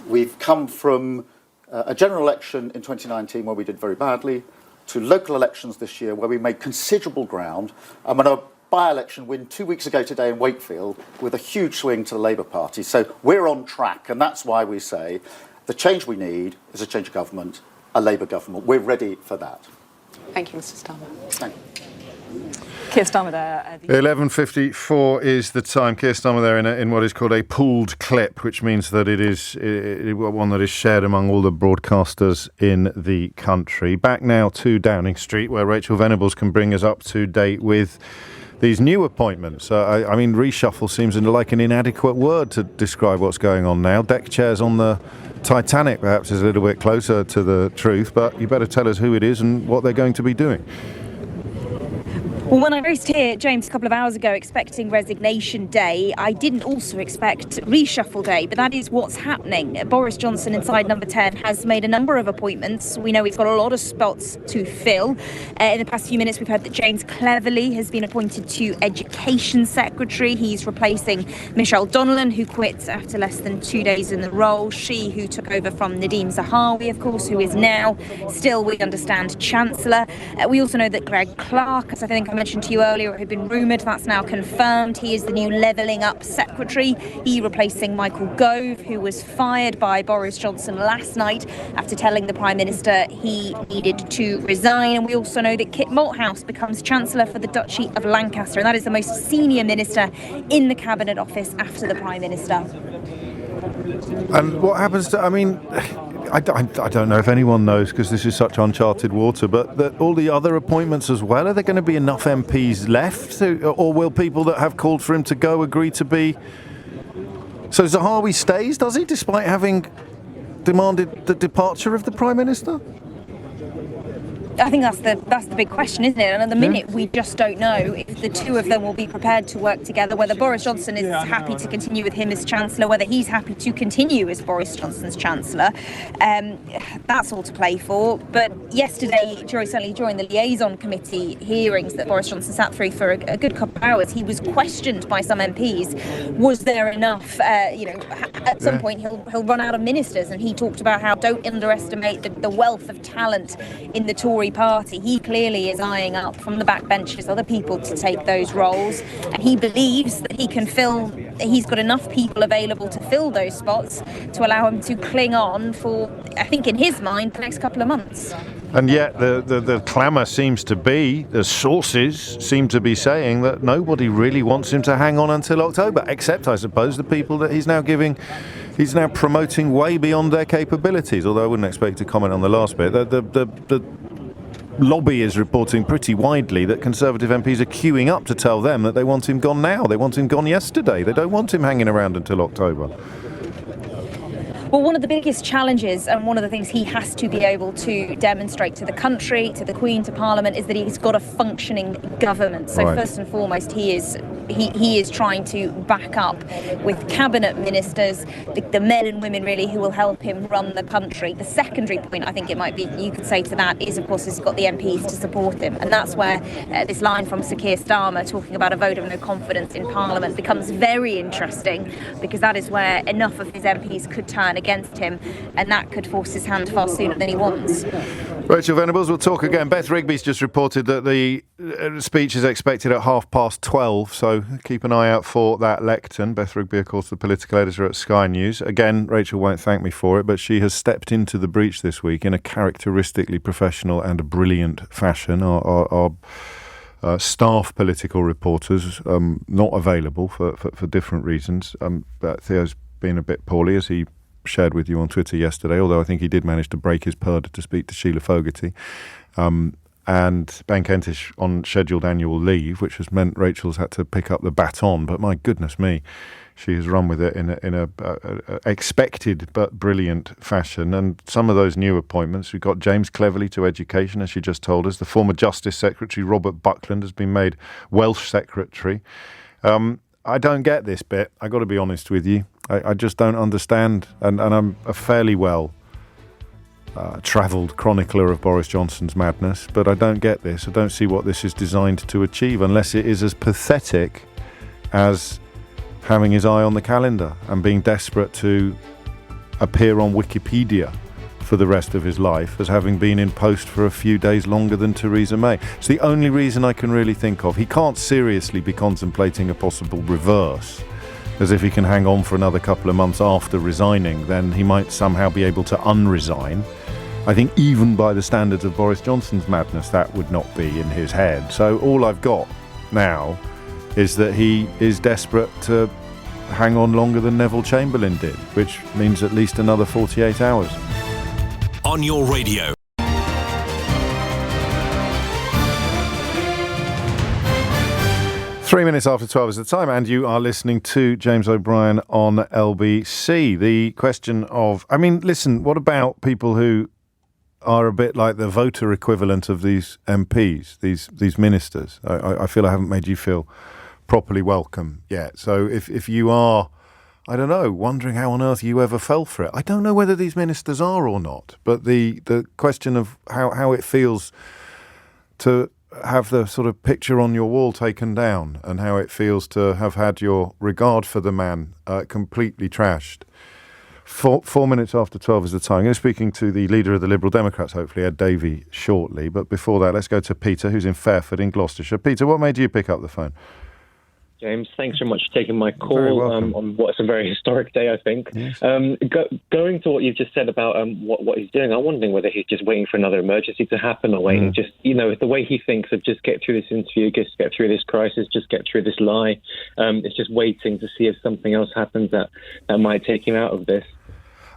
We've come from a general election in 2019 where we did very badly, to local elections this year where we made considerable ground, and a by-election win 2 weeks ago today in Wakefield with a huge swing to the Labour Party. So we're on track, and that's why we say the change we need is a change of government, a Labour government. We're ready for that. Thank you, Mr Starmer. Thank you. Keir Starmer there. 11:54 is the time. Keir Starmer there in what is called a pooled clip, which means that it is one that is shared among all the broadcasters in the country. Back now to Downing Street, where Rachel Venables can bring us up to date with these new appointments. I mean, reshuffle seems like an inadequate word to describe what's going on now. Deck chairs on the Titanic perhaps is a little bit closer to the truth, but you better tell us who it is and what they're going to be doing. Well, when I raced here, James, a couple of hours ago, expecting resignation day, I didn't also expect reshuffle day, but that is what's happening. Boris Johnson, inside number 10, has made a number of appointments. We know he's got a lot of spots to fill. In the past few minutes, we've heard that James Cleverly has been appointed to Education Secretary. He's replacing Michelle Donnellan, who quit after less than 2 days in the role. She who took over from Nadhim Zahawi, of course, who is now still, we understand, Chancellor. We also know that Greg Clark, as I think I mentioned to you earlier, it had been rumoured, that's now confirmed. He is the new Levelling Up Secretary. He replacing Michael Gove, who was fired by Boris Johnson last night after telling the Prime Minister he needed to resign. And we also know that Kit Malthouse becomes Chancellor for the Duchy of Lancaster, and that is the most senior minister in the Cabinet Office after the Prime Minister. And what happens to, I mean, I don't know if anyone knows because this is such uncharted water, but all the other appointments as well, are there going to be enough MPs left? Or will people that have called for him to go agree to be... So Zahawi stays, does he, despite having demanded the departure of the Prime Minister? I think that's the big question, isn't it? And at the minute, we just don't know if the two of them will be prepared to work together, whether Boris Johnson is happy to continue with him as Chancellor, whether he's happy to continue as Boris Johnson's Chancellor. That's all to play for. But yesterday, certainly during the liaison committee hearings that Boris Johnson sat through for a good couple of hours, he was questioned by some MPs. Was there enough? At some point, he'll run out of ministers, and he talked about how don't underestimate the wealth of talent in the Tory Tory party. He clearly is eyeing up from the backbenches other people to take those roles, and he believes that he's got enough people available to fill those spots to allow him to cling on for, I think in his mind, the next couple of months. And yet the clamour seems to be, the sources seem to be saying that nobody really wants him to hang on until October, except, I suppose, the people that he's now promoting way beyond their capabilities, although I wouldn't expect to comment on the last bit. The lobby is reporting pretty widely that Conservative MPs are queuing up to tell them that they want him gone now. They want him gone yesterday. They don't want him hanging around until October. Well, one of the biggest challenges and one of the things he has to be able to demonstrate to the country, to the Queen, to Parliament, is that he's got a functioning government. So first and foremost, he is trying to back up with cabinet ministers, the men and women really who will help him run the country. The secondary point, I think it might be, you could say to that, is of course he's got the MPs to support him. And that's where this line from Sir Keir Starmer talking about a vote of no confidence in Parliament becomes very interesting, because that is where enough of his MPs could turn against him, and that could force his hand far sooner than he wants. Rachel Venables, we'll talk again. Beth Rigby's just reported that the speech is expected at 12:30, so keep an eye out for that lectern. Beth Rigby, of course, the political editor at Sky News. Again, Rachel won't thank me for it, but she has stepped into the breach this week in a characteristically professional and brilliant fashion. Our staff political reporters not available for different reasons. Theo's been a bit poorly, as he shared with you on Twitter yesterday, although I think he did manage to break his purdah to speak to Sheila Fogarty. And Ben Kentish on scheduled annual leave, which has meant Rachel's had to pick up the baton. But my goodness me, she has run with it in a expected but brilliant fashion. And some of those new appointments, we've got James Cleverly to Education, as she just told us. The former Justice Secretary, Robert Buckland, has been made Welsh Secretary. I don't get this bit, I got to be honest with you. I just don't understand, and I'm a fairly well travelled chronicler of Boris Johnson's madness, but I don't get this. I don't see what this is designed to achieve, unless it is as pathetic as having his eye on the calendar and being desperate to appear on Wikipedia for the rest of his life as having been in post for a few days longer than Theresa May. It's the only reason I can really think of. He can't seriously be contemplating a possible reverse, as if he can hang on for another couple of months after resigning, then he might somehow be able to unresign. I think even by the standards of Boris Johnson's madness, that would not be in his head. So all I've got now is that he is desperate to hang on longer than Neville Chamberlain did, which means at least another 48 hours. On your radio. 3 minutes after 12 is the time, and you are listening to James O'Brien on LBC. The question of, listen, what about people who are a bit like the voter equivalent of these MPs, these ministers? I feel I haven't made you feel properly welcome yet. So if you are, I don't know, wondering how on earth you ever fell for it. I don't know whether these ministers are or not, but the question of how it feels to have the sort of picture on your wall taken down, and how it feels to have had your regard for the man completely trashed. 4 minutes after 12 is the time. I'm going to be speaking to the leader of the Liberal Democrats, hopefully, Ed Davey, shortly. But before that, let's go to Peter, who's in Fairford in Gloucestershire. Peter, what made you pick up the phone? James, thanks so much for taking my call on what's a very historic day, I think. Yes. Going to what you've just said about what he's doing, I'm wondering whether he's just waiting for another emergency to happen, or waiting just, the way he thinks of just get through this interview, just get through this crisis, just get through this lie. It's just waiting to see if something else happens that might take him out of this.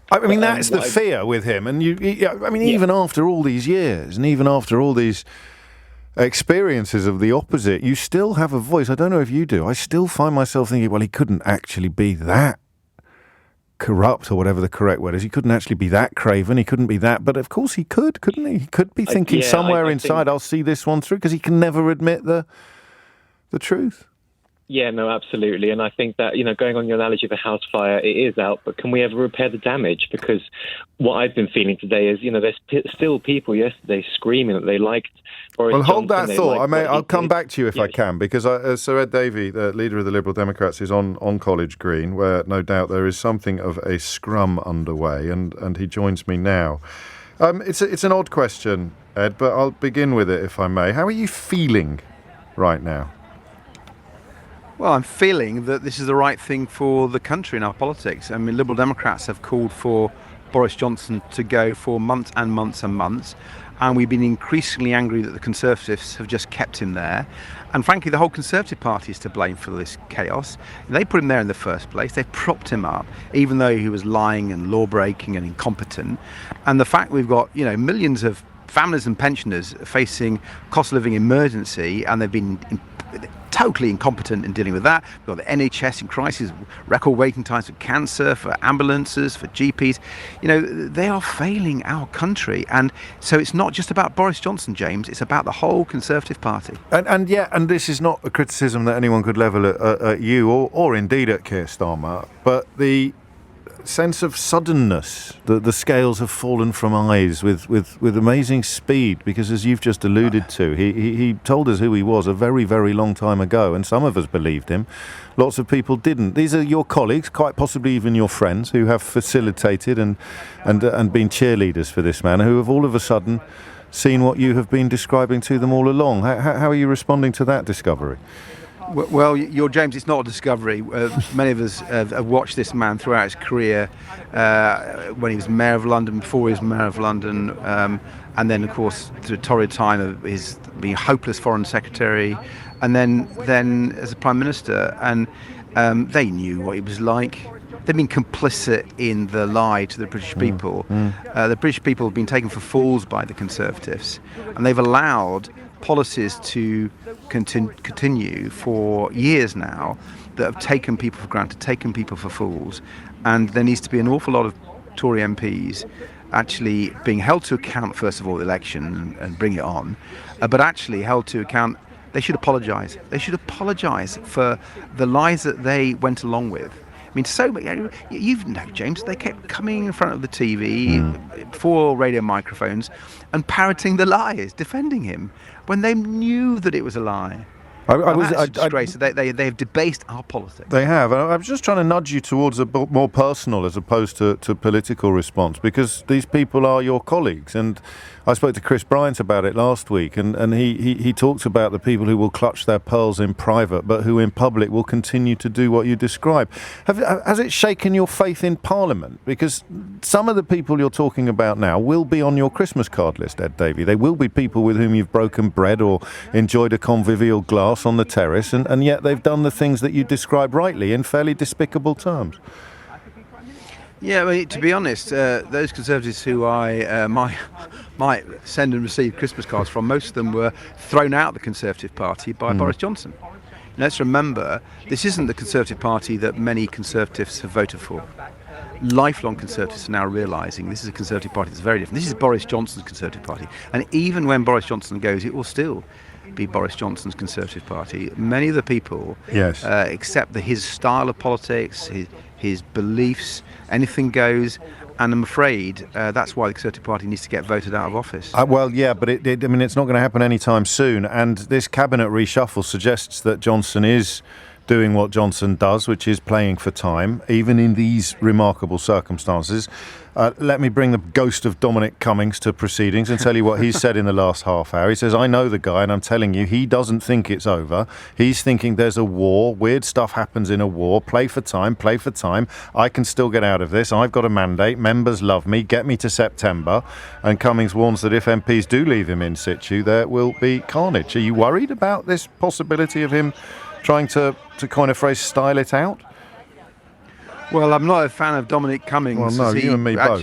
That's the fear with him. And even after all these years, and even after all these experiences of the opposite, you still have a voice. I don't know if you do. I still find myself thinking, well, he couldn't actually be that corrupt, or whatever the correct word is. He couldn't actually be that craven. He couldn't be that. But of course he could, couldn't he? He could be thinking somewhere inside, I'll see this one through, because he can never admit the truth. Yeah, no, absolutely. And I think that, going on your analogy of a house fire, it is out, but can we ever repair the damage? Because what I've been feeling today is, there's still people yesterday screaming that they liked Boris Johnson. Well, hold that thought. I'll come back to you if I can, because Sir Ed Davey, the leader of the Liberal Democrats, is on College Green, where no doubt there is something of a scrum underway, and he joins me now. It's an odd question, Ed, but I'll begin with it if I may. How are you feeling right now? Well, I'm feeling that this is the right thing for the country and our politics. I mean, Liberal Democrats have called for Boris Johnson to go for months and months and months, and we've been increasingly angry that the Conservatives have just kept him there. And frankly, the whole Conservative Party is to blame for this chaos. They put him there in the first place. They propped him up, even though he was lying and law-breaking and incompetent. And the fact we've got, millions of families and pensioners facing cost of living emergency, and they've been totally incompetent in dealing with that. We've got the NHS in crisis, record waiting times for cancer, for ambulances, for GPs. They are failing our country. And so it's not just about Boris Johnson, James, it's about the whole Conservative Party. And this is not a criticism that anyone could level at you or indeed at Keir Starmer, but the sense of suddenness, the scales have fallen from eyes with amazing speed, because as you've just alluded to, he told us who he was a very, very long time ago, and some of us believed him. Lots of people didn't. These are your colleagues, quite possibly even your friends, who have facilitated and been cheerleaders for this man, who have all of a sudden seen what you have been describing to them all along. How are you responding to that discovery? Well, James, it's not a discovery. Many of us have watched this man throughout his career, when he was Mayor of London, before he was Mayor of London, and then, of course, through the Tory time of his being hopeless Foreign Secretary, and then as a Prime Minister. And they knew what he was like. They've been complicit in the lie to the British people. The British people have been taken for fools by the Conservatives, and they've allowed policies to continue for years now that have taken people for granted, taken people for fools. And there needs to be an awful lot of Tory MPs actually being held to account, first of all, the election and bring it on, but actually held to account. They should apologise. They should apologise for the lies that they went along with. I mean, James, they kept coming in front of the TV, before radio microphones, and parroting the lies, defending him, when they knew that it was a lie. They've debased our politics. They have. I was just trying to nudge you towards a more personal as opposed to political response, because these people are your colleagues. And I spoke to Chris Bryant about it last week, and he talks about the people who will clutch their pearls in private, but who in public will continue to do what you describe. Has it shaken your faith in Parliament? Because some of the people you're talking about now will be on your Christmas card list, Ed Davey. They will be people with whom you've broken bread or enjoyed a convivial glass on the terrace, and yet they've done the things that you describe rightly in fairly despicable terms. Yeah, well, to be honest, those Conservatives who I might send and receive Christmas cards from, most of them were thrown out of the Conservative Party by Boris Johnson. Let's remember, this isn't the Conservative Party that many Conservatives have voted for. Lifelong Conservatives are now realising this is a Conservative Party that's very different. This is Boris Johnson's Conservative Party. And even when Boris Johnson goes, it will still be Boris Johnson's Conservative Party. Many of the people accept his style of politics, his beliefs, anything goes, and I'm afraid that's why the Conservative Party needs to get voted out of office. Well, yeah, but it's not going to happen anytime soon, and this cabinet reshuffle suggests that Johnson is doing what Johnson does, which is playing for time, even in these remarkable circumstances. Let me bring the ghost of Dominic Cummings to proceedings and tell you what he's said in the last half hour. He says, I know the guy, and I'm telling you, he doesn't think it's over. He's thinking there's a war. Weird stuff happens in a war. Play for time. I can still get out of this. I've got a mandate. Members love me. Get me to September. And Cummings warns that if MPs do leave him in situ, there will be carnage. Are you worried about this possibility of him trying to coin a phrase, style it out? Well, I'm not a fan of Dominic Cummings. Well, no, you and me both.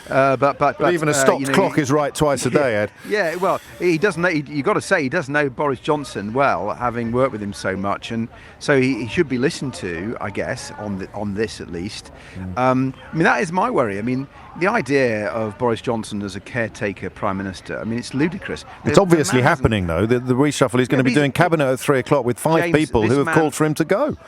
But even a stopped clock is right twice a day, Ed. Yeah, well, he does know. You got to say he does know Boris Johnson well, having worked with him so much, and so he should be listened to, I guess, on this at least. I mean, that is my worry. I mean, the idea of Boris Johnson as a caretaker prime minister, I mean, it's ludicrous. It's obviously happening, though. The reshuffle is going to be doing cabinet at 3:00 with five people who have called for him to go.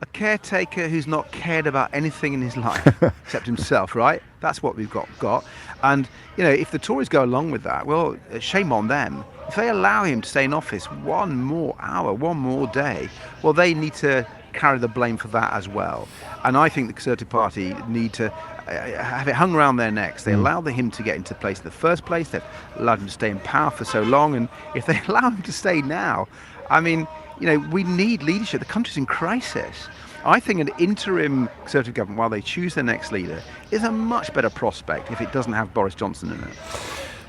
A caretaker who's not cared about anything in his life except himself, right? That's what we've got. And, if the Tories go along with that, well, shame on them. If they allow him to stay in office one more hour, one more day, well, they need to carry the blame for that as well. And I think the Conservative Party need to have it hung around their necks. They allowed him to get into place in the first place. They've allowed him to stay in power for so long. And if they allow him to stay now, I mean, we need leadership. The country's in crisis. I think an interim Conservative government, while they choose their next leader, is a much better prospect if it doesn't have Boris Johnson in it.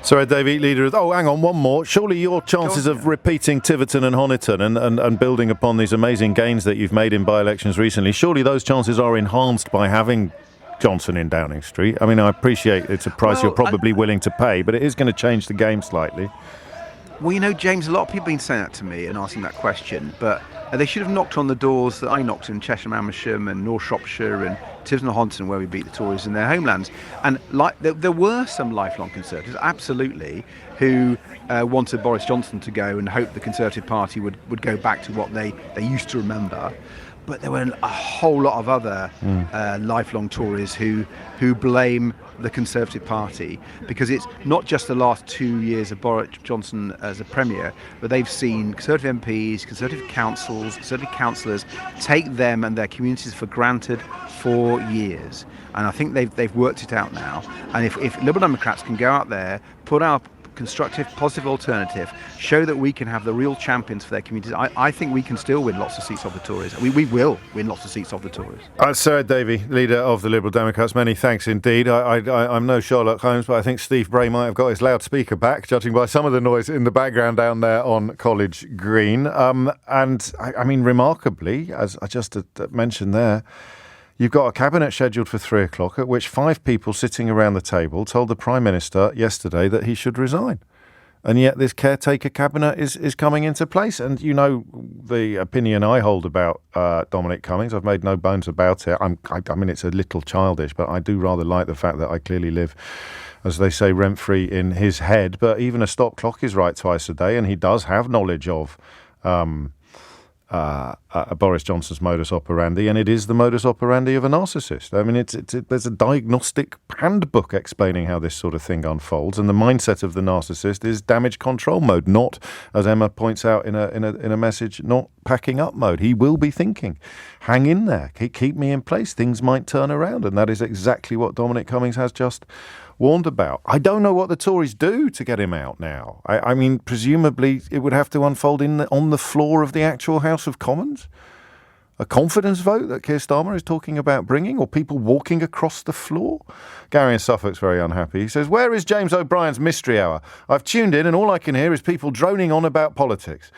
Sorry, Davey, leader of... Oh, hang on, one more. Surely your chances of repeating Tiverton and Honiton and building upon these amazing gains that you've made in by-elections recently, surely those chances are enhanced by having Johnson in Downing Street. I mean, I appreciate it's a price you're probably willing to pay, but it is going to change the game slightly. Well, James, a lot of people have been saying that to me and asking that question, but they should have knocked on the doors that I knocked in Cheshire, Amersham and North Shropshire and Tiverton and Honiton, where we beat the Tories in their homelands. And there were some lifelong Conservatives, absolutely, who wanted Boris Johnson to go and hoped the Conservative Party would go back to what they used to remember. But there were a whole lot of other lifelong Tories who blame the Conservative Party, because it's not just the last 2 years of Boris Johnson as a Premier, but they've seen Conservative MPs, Conservative councils, Conservative councillors take them and their communities for granted for years. And I think they've worked it out now. And if Liberal Democrats can go out there, put out constructive, positive alternative, show that we can have the real champions for their communities, I think we can still win lots of seats off the Tories. We will win lots of seats off the Tories. Sir Davey, leader of the Liberal Democrats, many thanks indeed. I'm no Sherlock Holmes, but I think Steve Bray might have got his loudspeaker back, judging by some of the noise in the background down there on College Green. And I mean, remarkably, as I just mentioned there, you've got a cabinet scheduled for 3 o'clock, at which 5 people sitting around the table told the Prime Minister yesterday that he should resign. And yet this caretaker cabinet is coming into place. And you know the opinion I hold about Dominic Cummings. I've made no bones about it. I mean, it's a little childish, but I do rather like the fact that I clearly live, as they say, rent-free in his head. But even a stop clock is right twice a day, and he does have knowledge of Boris Johnson's modus operandi, and it is the modus operandi of a narcissist. I mean, there's a diagnostic handbook explaining how this sort of thing unfolds, and the mindset of the narcissist is damage control mode, not, as Emma points out in a message, not packing up mode. He will be thinking, hang in there, keep me in place, things might turn around, and that is exactly what Dominic Cummings has just warned about. I don't know what the Tories do to get him out now. I mean, presumably it would have to unfold on the floor of the actual House of Commons. A confidence vote that Keir Starmer is talking about bringing, or people walking across the floor? Gary in Suffolk's very unhappy. He says, "Where is James O'Brien's Mystery Hour? I've tuned in and all I can hear is people droning on about politics."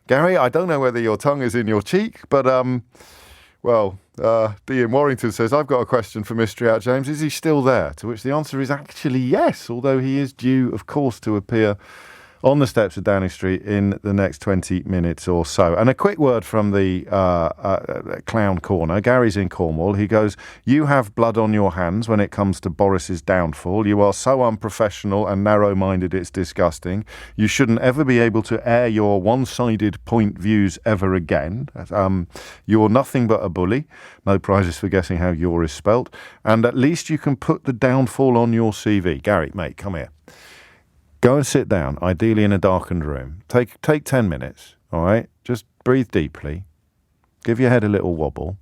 Gary, I don't know whether your tongue is in your cheek, but Ian Warrington says, "I've got a question for Mystery Hour, James. Is he still there?" To which the answer is actually yes, although he is due, of course, to appear on the steps of Downing Street in the next 20 minutes or so. And a quick word from the clown corner. Gary's in Cornwall. He goes, "You have blood on your hands when it comes to Boris's downfall. You are so unprofessional and narrow-minded, it's disgusting. You shouldn't ever be able to air your one-sided point views ever again. You're nothing but a bully. No prizes for guessing how your is spelt. And at least you can put the downfall on your CV." Gary, mate, come here. Go and sit down, ideally in a darkened room. Take 10 minutes, all right? Just breathe deeply. Give your head a little wobble.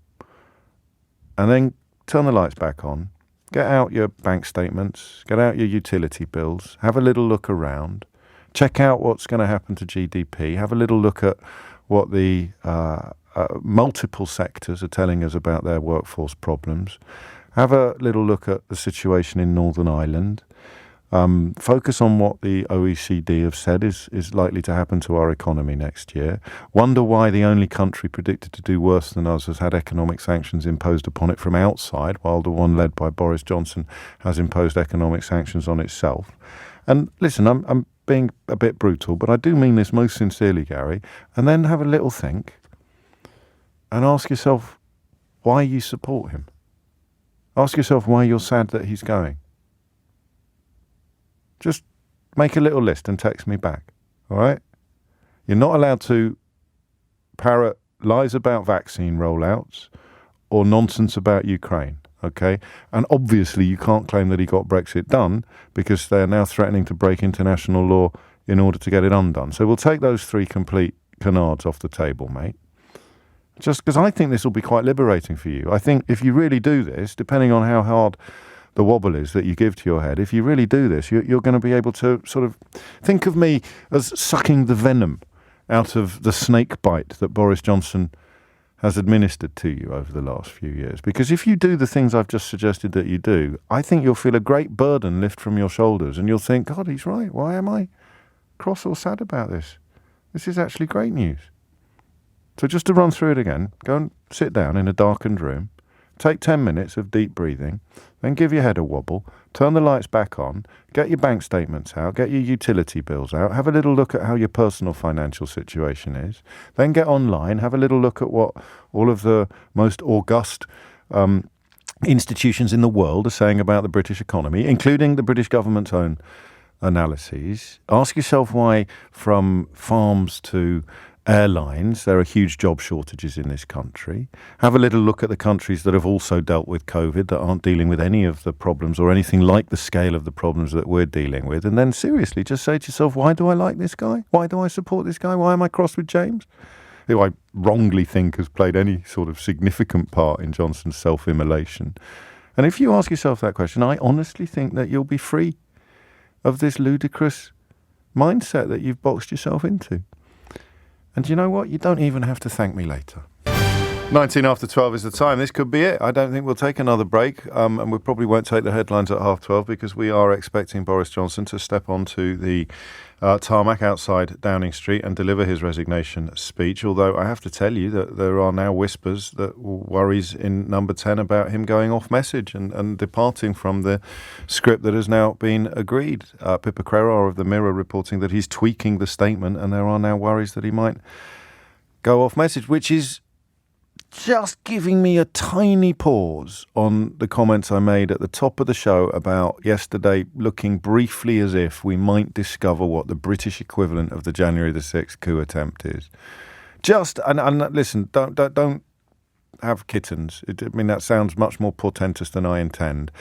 And then turn the lights back on. Get out your bank statements. Get out your utility bills. Have a little look around. Check out what's going to happen to GDP. Have a little look at what the multiple sectors are telling us about their workforce problems. Have a little look at the situation in Northern Ireland. Focus on what the OECD have said is likely to happen to our economy next year. Wonder why the only country predicted to do worse than us has had economic sanctions imposed upon it from outside, while the one led by Boris Johnson has imposed economic sanctions on itself. And listen, I'm being a bit brutal, but I do mean this most sincerely, Gary. And then have a little think and ask yourself why you support him. Ask yourself why you're sad that he's going. Just make a little list and text me back, all right? You're not allowed to parrot lies about vaccine rollouts or nonsense about Ukraine, okay? And obviously you can't claim that he got Brexit done because they're now threatening to break international law in order to get it undone. So we'll take those 3 complete canards off the table, mate. Just because I think this will be quite liberating for you. I think if you really do this, depending on how hard the wobble is that you give to your head, if you really do this, you're going to be able to sort of think of me as sucking the venom out of the snake bite that Boris Johnson has administered to you over the last few years. Because if you do the things I've just suggested that you do, I think you'll feel a great burden lift from your shoulders and you'll think, God, he's right. Why am I cross or sad about this? This is actually great news. So just to run through it again, go and sit down in a darkened room, take 10 minutes of deep breathing, then give your head a wobble, turn the lights back on, get your bank statements out, get your utility bills out, have a little look at how your personal financial situation is, then get online, have a little look at what all of the most august institutions in the world are saying about the British economy, including the British government's own analyses. Ask yourself why, from farms to airlines, there are huge job shortages in this country. Have a little look at the countries that have also dealt with COVID that aren't dealing with any of the problems or anything like the scale of the problems that we're dealing with. And then seriously, just say to yourself, why do I like this guy? Why do I support this guy? Why am I cross with James? Who I wrongly think has played any sort of significant part in Johnson's self-immolation. And if you ask yourself that question, I honestly think that you'll be free of this ludicrous mindset that you've boxed yourself into. And you know what? You don't even have to thank me later. 19 after 12 is the time. This could be it. I don't think we'll take another break, and we probably won't take the headlines at 12:30 because we are expecting Boris Johnson to step onto the tarmac outside Downing Street and deliver his resignation speech, although I have to tell you that there are now whispers that worries in number 10 about him going off message and departing from the script that has now been agreed. Pippa Crerar of the Mirror reporting that he's tweaking the statement and there are now worries that he might go off message, which is just giving me a tiny pause on the comments I made at the top of the show about yesterday looking briefly as if we might discover what the British equivalent of the January the 6th coup attempt is. Just, and listen, don't have kittens. I mean, that sounds much more portentous than I intend.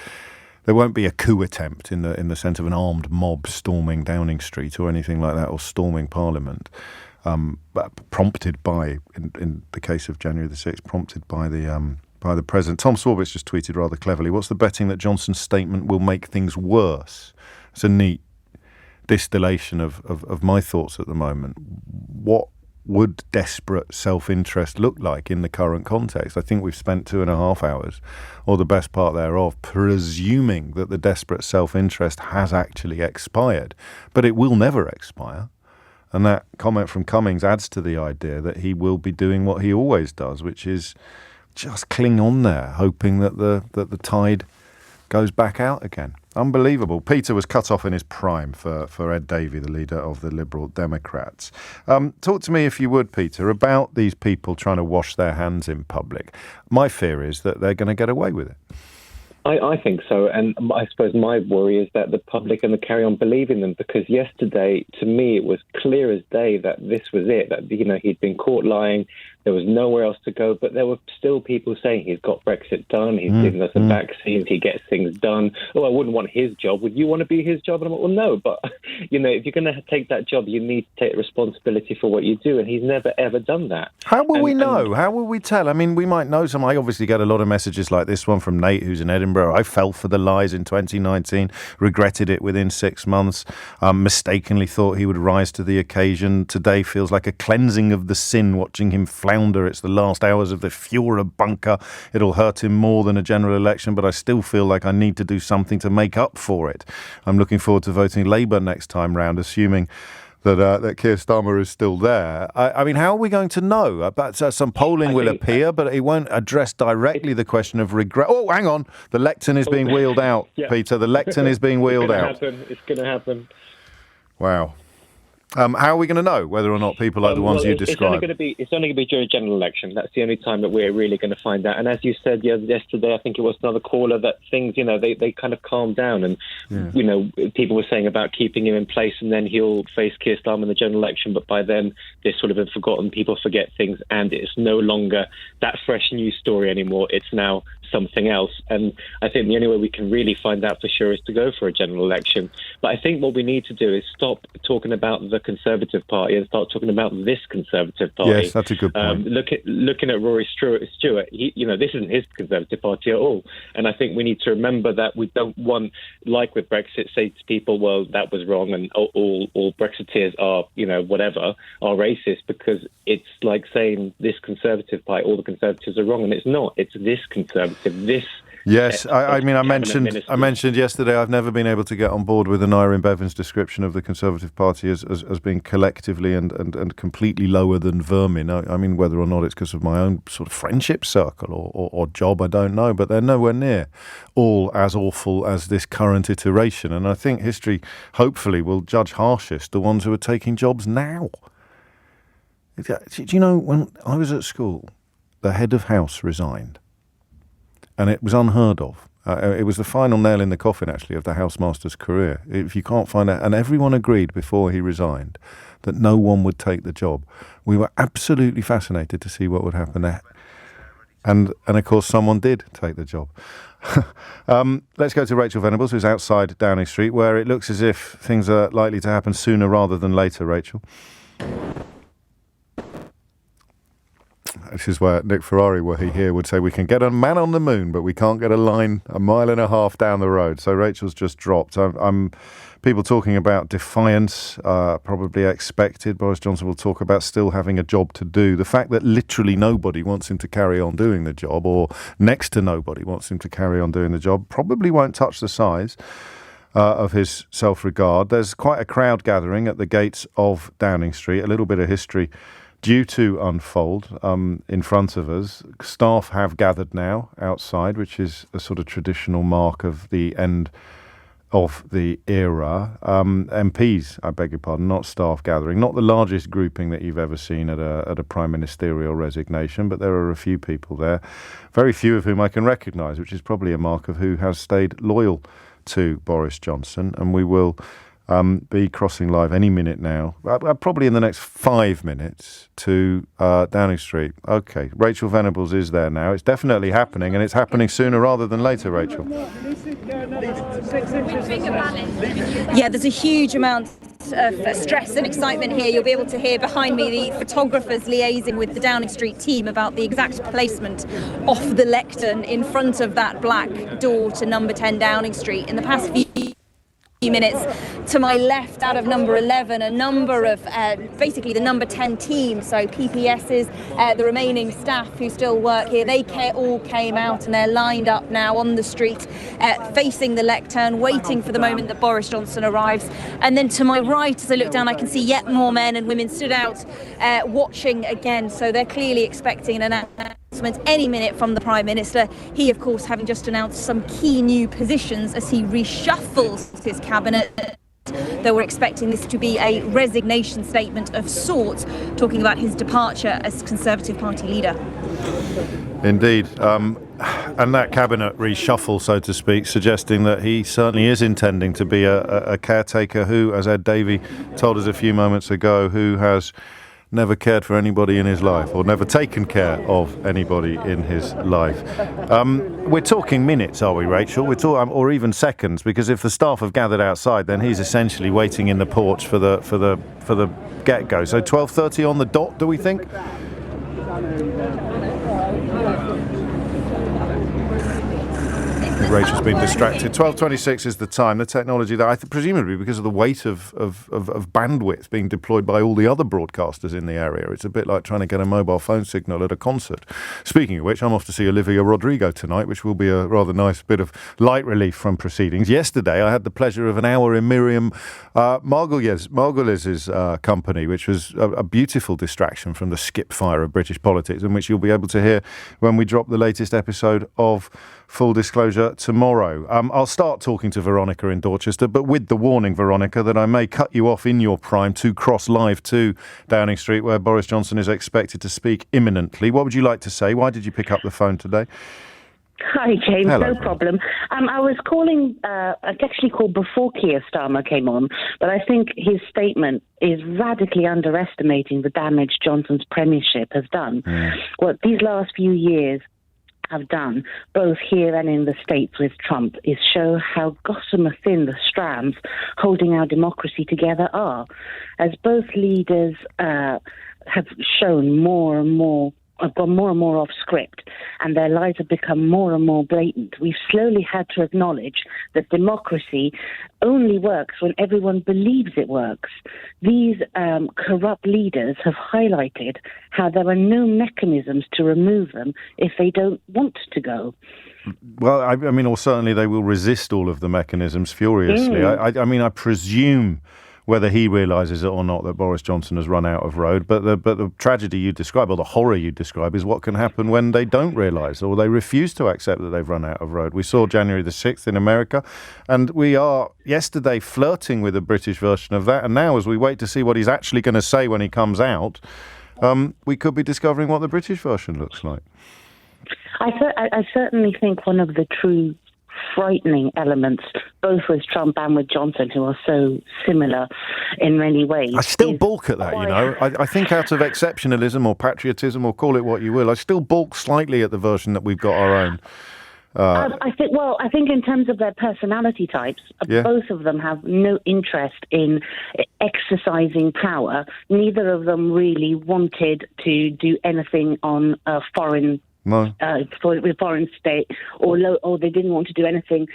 There won't be a coup attempt in the sense of an armed mob storming Downing Street or anything like that, or storming Parliament. Prompted by, in the case of January the 6th, prompted by the President. Tom Swarbrick's just tweeted rather cleverly, what's the betting that Johnson's statement will make things worse? It's a neat distillation of my thoughts at the moment. What would desperate self-interest look like in the current context? I think we've spent 2.5 hours, or the best part thereof, presuming that the desperate self-interest has actually expired. But it will never expire. And that comment from Cummings adds to the idea that he will be doing what he always does, which is just cling on there, hoping that the tide goes back out again. Unbelievable. Peter was cut off in his prime for Ed Davey, the leader of the Liberal Democrats. Talk to me, if you would, Peter, about these people trying to wash their hands in public. My fear is that they're going to get away with it. I think so, and I suppose my worry is that the public are going to carry on believing them, because yesterday, to me, it was clear as day that this was it, that, you know, he'd been caught lying, there was nowhere else to go, but there were still people saying he's got Brexit done, he's given us a vaccine, he gets things done. Oh, I wouldn't want his job. Would you want to be his job? And I'm like, well, no, but, you know, if you're going to take that job, you need to take responsibility for what you do, and he's never, ever done that. How will we know? How will we tell? I mean, we might know some. I obviously get a lot of messages like this one from Nate, who's in Edinburgh. I fell for the lies in 2019, regretted it within 6 months, mistakenly thought he would rise to the occasion. Today feels like a cleansing of the sin, watching him flounder. It's the last hours of the Führer bunker. It'll hurt him more than a general election, but I still feel like I need to do something to make up for it. I'm looking forward to voting Labour next time round, assuming that Keir Starmer is still there. I mean, how are we going to know? Some polling will appear, but it won't address directly the question of regret. Oh, hang on. The lectern is being wheeled out, yeah. Peter. The lectern is being wheeled out. It's going to happen. Wow. How are we going to know whether or not people like the ones you described? It's only going to be during a general election. That's the only time that we're really going to find out. And as you said yesterday, I think it was another caller, that things, you know, they kind of calmed down. And, you know, people were saying about keeping him in place and then he'll face Keir Starmer in the general election. But by then, they've sort of been forgotten. People forget things, and it's no longer that fresh news story anymore. It's now something else. And I think the only way we can really find out for sure is to go for a general election. But I think what we need to do is stop talking about the Conservative Party and start talking about this Conservative Party. Yes, that's a good point. Looking at Rory Stewart, this isn't his Conservative Party at all. And I think we need to remember that we don't want, like with Brexit, say to people, well, that was wrong and all Brexiteers are, are racist, because it's like saying this Conservative Party, all the Conservatives are wrong, and it's not. It's this Conservative, this... Yes, I mentioned yesterday I've never been able to get on board with Aneurin Bevan's description of the Conservative Party as being collectively and completely lower than vermin. I mean, whether or not it's because of my own sort of friendship circle or job, I don't know, but they're nowhere near all as awful as this current iteration. And I think history, hopefully, will judge harshest the ones who are taking jobs now. Do you know, when I was at school, the head of house resigned. And it was unheard of. It was the final nail in the coffin, actually, of the housemaster's career. If you can't find out, and everyone agreed before he resigned that no one would take the job. We were absolutely fascinated to see what would happen there. And of course, someone did take the job. Let's go to Rachel Venables, who's outside Downing Street, where it looks as if things are likely to happen sooner rather than later, Rachel. This is where Nick Ferrari, were he here, would say we can get a man on the moon, but we can't get a line a mile and a half down the road. So Rachel's just dropped. I'm people talking about defiance, probably expected. Boris Johnson will talk about still having a job to do. The fact that literally nobody wants him to carry on doing the job, or next to nobody wants him to carry on doing the job, probably won't touch the size of his self-regard. There's quite a crowd gathering at the gates of Downing Street. A little bit of history due to unfold in front of us. Staff have gathered now outside, which is a sort of traditional mark of the end of the era. MPs, I beg your pardon, not staff gathering. Not the largest grouping that you've ever seen at a prime ministerial resignation, but there are a few people there, very few of whom I can recognise, which is probably a mark of who has stayed loyal to Boris Johnson. And we will be crossing live any minute now, probably in the next 5 minutes, to Downing Street. Okay, Rachel Venables is there now. It's definitely happening, and it's happening sooner rather than later, Rachel. Yeah, there's a huge amount of stress and excitement here. You'll be able to hear behind me the photographers liaising with the Downing Street team about the exact placement of the lectern in front of that black door to number 10 Downing Street. In the past few minutes, to my left, out of number 11, a number of basically the number 10 team, so PPSs, the remaining staff who still work here, they all came out and they're lined up now on the street facing the lectern, waiting for the moment that Boris Johnson arrives. And then to my right, as I look down, I can see yet more men and women stood out watching again, so they're clearly expecting an announcement any minute from the Prime Minister. He, of course, having just announced some key new positions as he reshuffles his cabinet. Though we're expecting this to be a resignation statement of sorts, talking about his departure as Conservative Party leader. Indeed. And that cabinet reshuffle, so to speak, suggesting that he certainly is intending to be a caretaker who, as Ed Davey told us a few moments ago, who has never cared for anybody in his life, or never taken care of anybody in his life. We're talking minutes, are we, Rachel? We're talking, or even seconds, because if the staff have gathered outside, then he's essentially waiting in the porch for the get-go. So 12:30 on the dot, do we think? Rachel's been distracted. 12:26 is the time. The technology that presumably because of the weight of bandwidth being deployed by all the other broadcasters in the area, it's a bit like trying to get a mobile phone signal at a concert. Speaking of which, I'm off to see Olivia Rodrigo tonight, which will be a rather nice bit of light relief from proceedings. Yesterday, I had the pleasure of an hour in Miriam Margoles's company, which was a beautiful distraction from the skip fire of British politics, and which you'll be able to hear when we drop the latest episode of Full Disclosure tomorrow. I'll start talking to Veronica in Dorchester, but with the warning, Veronica, that I may cut you off in your prime to cross live to Downing Street, where Boris Johnson is expected to speak imminently. What would you like to say? Why did you pick up the phone today? Hi, James. Hello. No problem. I was calling, I actually called before Keir Starmer came on, but I think his statement is radically underestimating the damage Johnson's premiership has done. Well, these last few years, have done, both here and in the States with Trump, is show how gossamer thin the strands holding our democracy together are. As both leaders have shown more and more, have gone more and more off script, and their lies have become more and more blatant. We've slowly had to acknowledge that democracy only works when everyone believes it works. These corrupt leaders have highlighted how there are no mechanisms to remove them if they don't want to go. Well, I mean, or certainly they will resist all of the mechanisms furiously. I mean, I presume, whether he realises it or not, that Boris Johnson has run out of road. But the tragedy you describe, or the horror you describe, is what can happen when they don't realise or they refuse to accept that they've run out of road. We saw January the 6th in America, and we are yesterday flirting with a British version of that. And now, as we wait to see what he's actually going to say when he comes out, we could be discovering what the British version looks like. I certainly think one of the true frightening elements, both with Trump and with Johnson, who are so similar in many ways. I still balk at that, you know. I think out of exceptionalism or patriotism, or call it what you will, I still balk slightly at the version that we've got our own. I think in terms of their personality types, both of them have no interest in exercising power. Neither of them really wanted to do anything on a foreign with foreign state, or they didn't want to do anything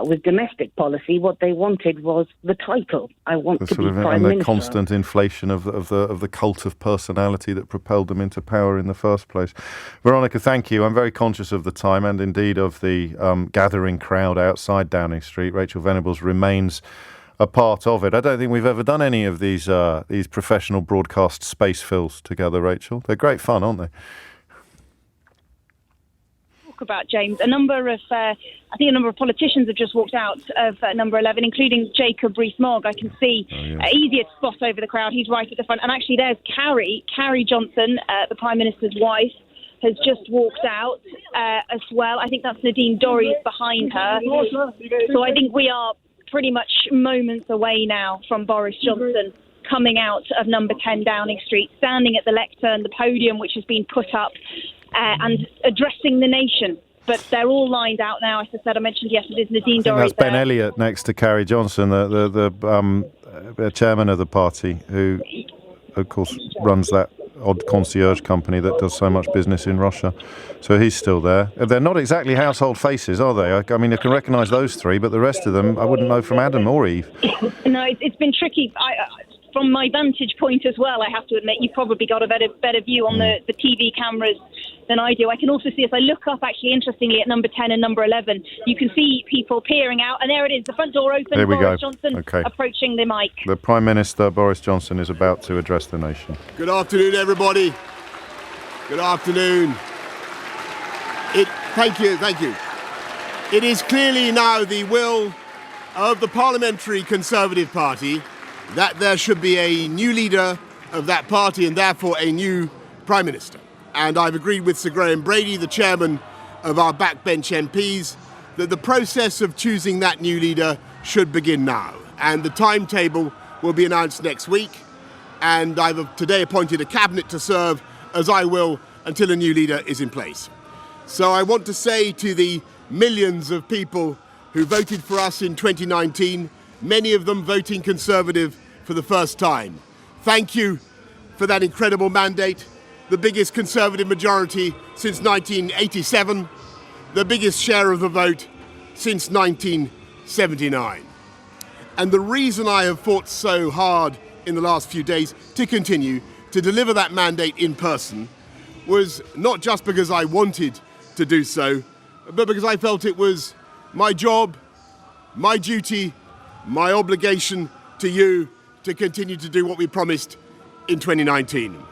with domestic policy. What they wanted was the title. I want to be prime minister. And the constant inflation of the cult of personality that propelled them into power in the first place. Veronica, thank you. I'm very conscious of the time and indeed of the gathering crowd outside Downing Street. Rachel Venables remains a part of it. I don't think we've ever done any of these professional broadcast space fills together, Rachel. They're great fun, aren't they? About James, a number of politicians have just walked out of number 11, including Jacob Rees-Mogg. I can see easier to spot over the crowd. He's right at the front, and actually there's Carrie Johnson, the Prime Minister's wife, has just walked out as well. I think that's Nadine Dorries behind her. So I think we are pretty much moments away now from Boris Johnson coming out of number 10 Downing Street, standing at the lectern, the podium which has been put up, and addressing the nation. But they're all lined out now. As I said, I mentioned yesterday, there's Nadine Dorries. That's Ben Elliott next to Carrie Johnson, the chairman of the party, who, of course, runs that odd concierge company that does so much business in Russia. So he's still there. They're not exactly household faces, are they? I mean, I can recognise those three, but the rest of them I wouldn't know from Adam or Eve. No, it's been tricky. From my vantage point as well, I have to admit, you've probably got a better view on the TV cameras than I do. I can also see, as I look up, actually, interestingly, at number 10 and number 11, you can see people peering out, and there it is, the front door open, Boris Johnson approaching the mic. The Prime Minister, Boris Johnson, is about to address the nation. Good afternoon, everybody. Good afternoon. Thank you. It is clearly now the will of the Parliamentary Conservative Party that there should be a new leader of that party and therefore a new Prime Minister. And I've agreed with Sir Graham Brady, the chairman of our backbench MPs, that the process of choosing that new leader should begin now. And the timetable will be announced next week. And I've today appointed a cabinet to serve, as I will, until a new leader is in place. So I want to say to the millions of people who voted for us in 2019, many of them voting Conservative for the first time, thank you for that incredible mandate, the biggest Conservative majority since 1987, the biggest share of the vote since 1979. And the reason I have fought so hard in the last few days to continue to deliver that mandate in person was not just because I wanted to do so, but because I felt it was my job, my duty, my obligation to you to continue to do what we promised in 2019.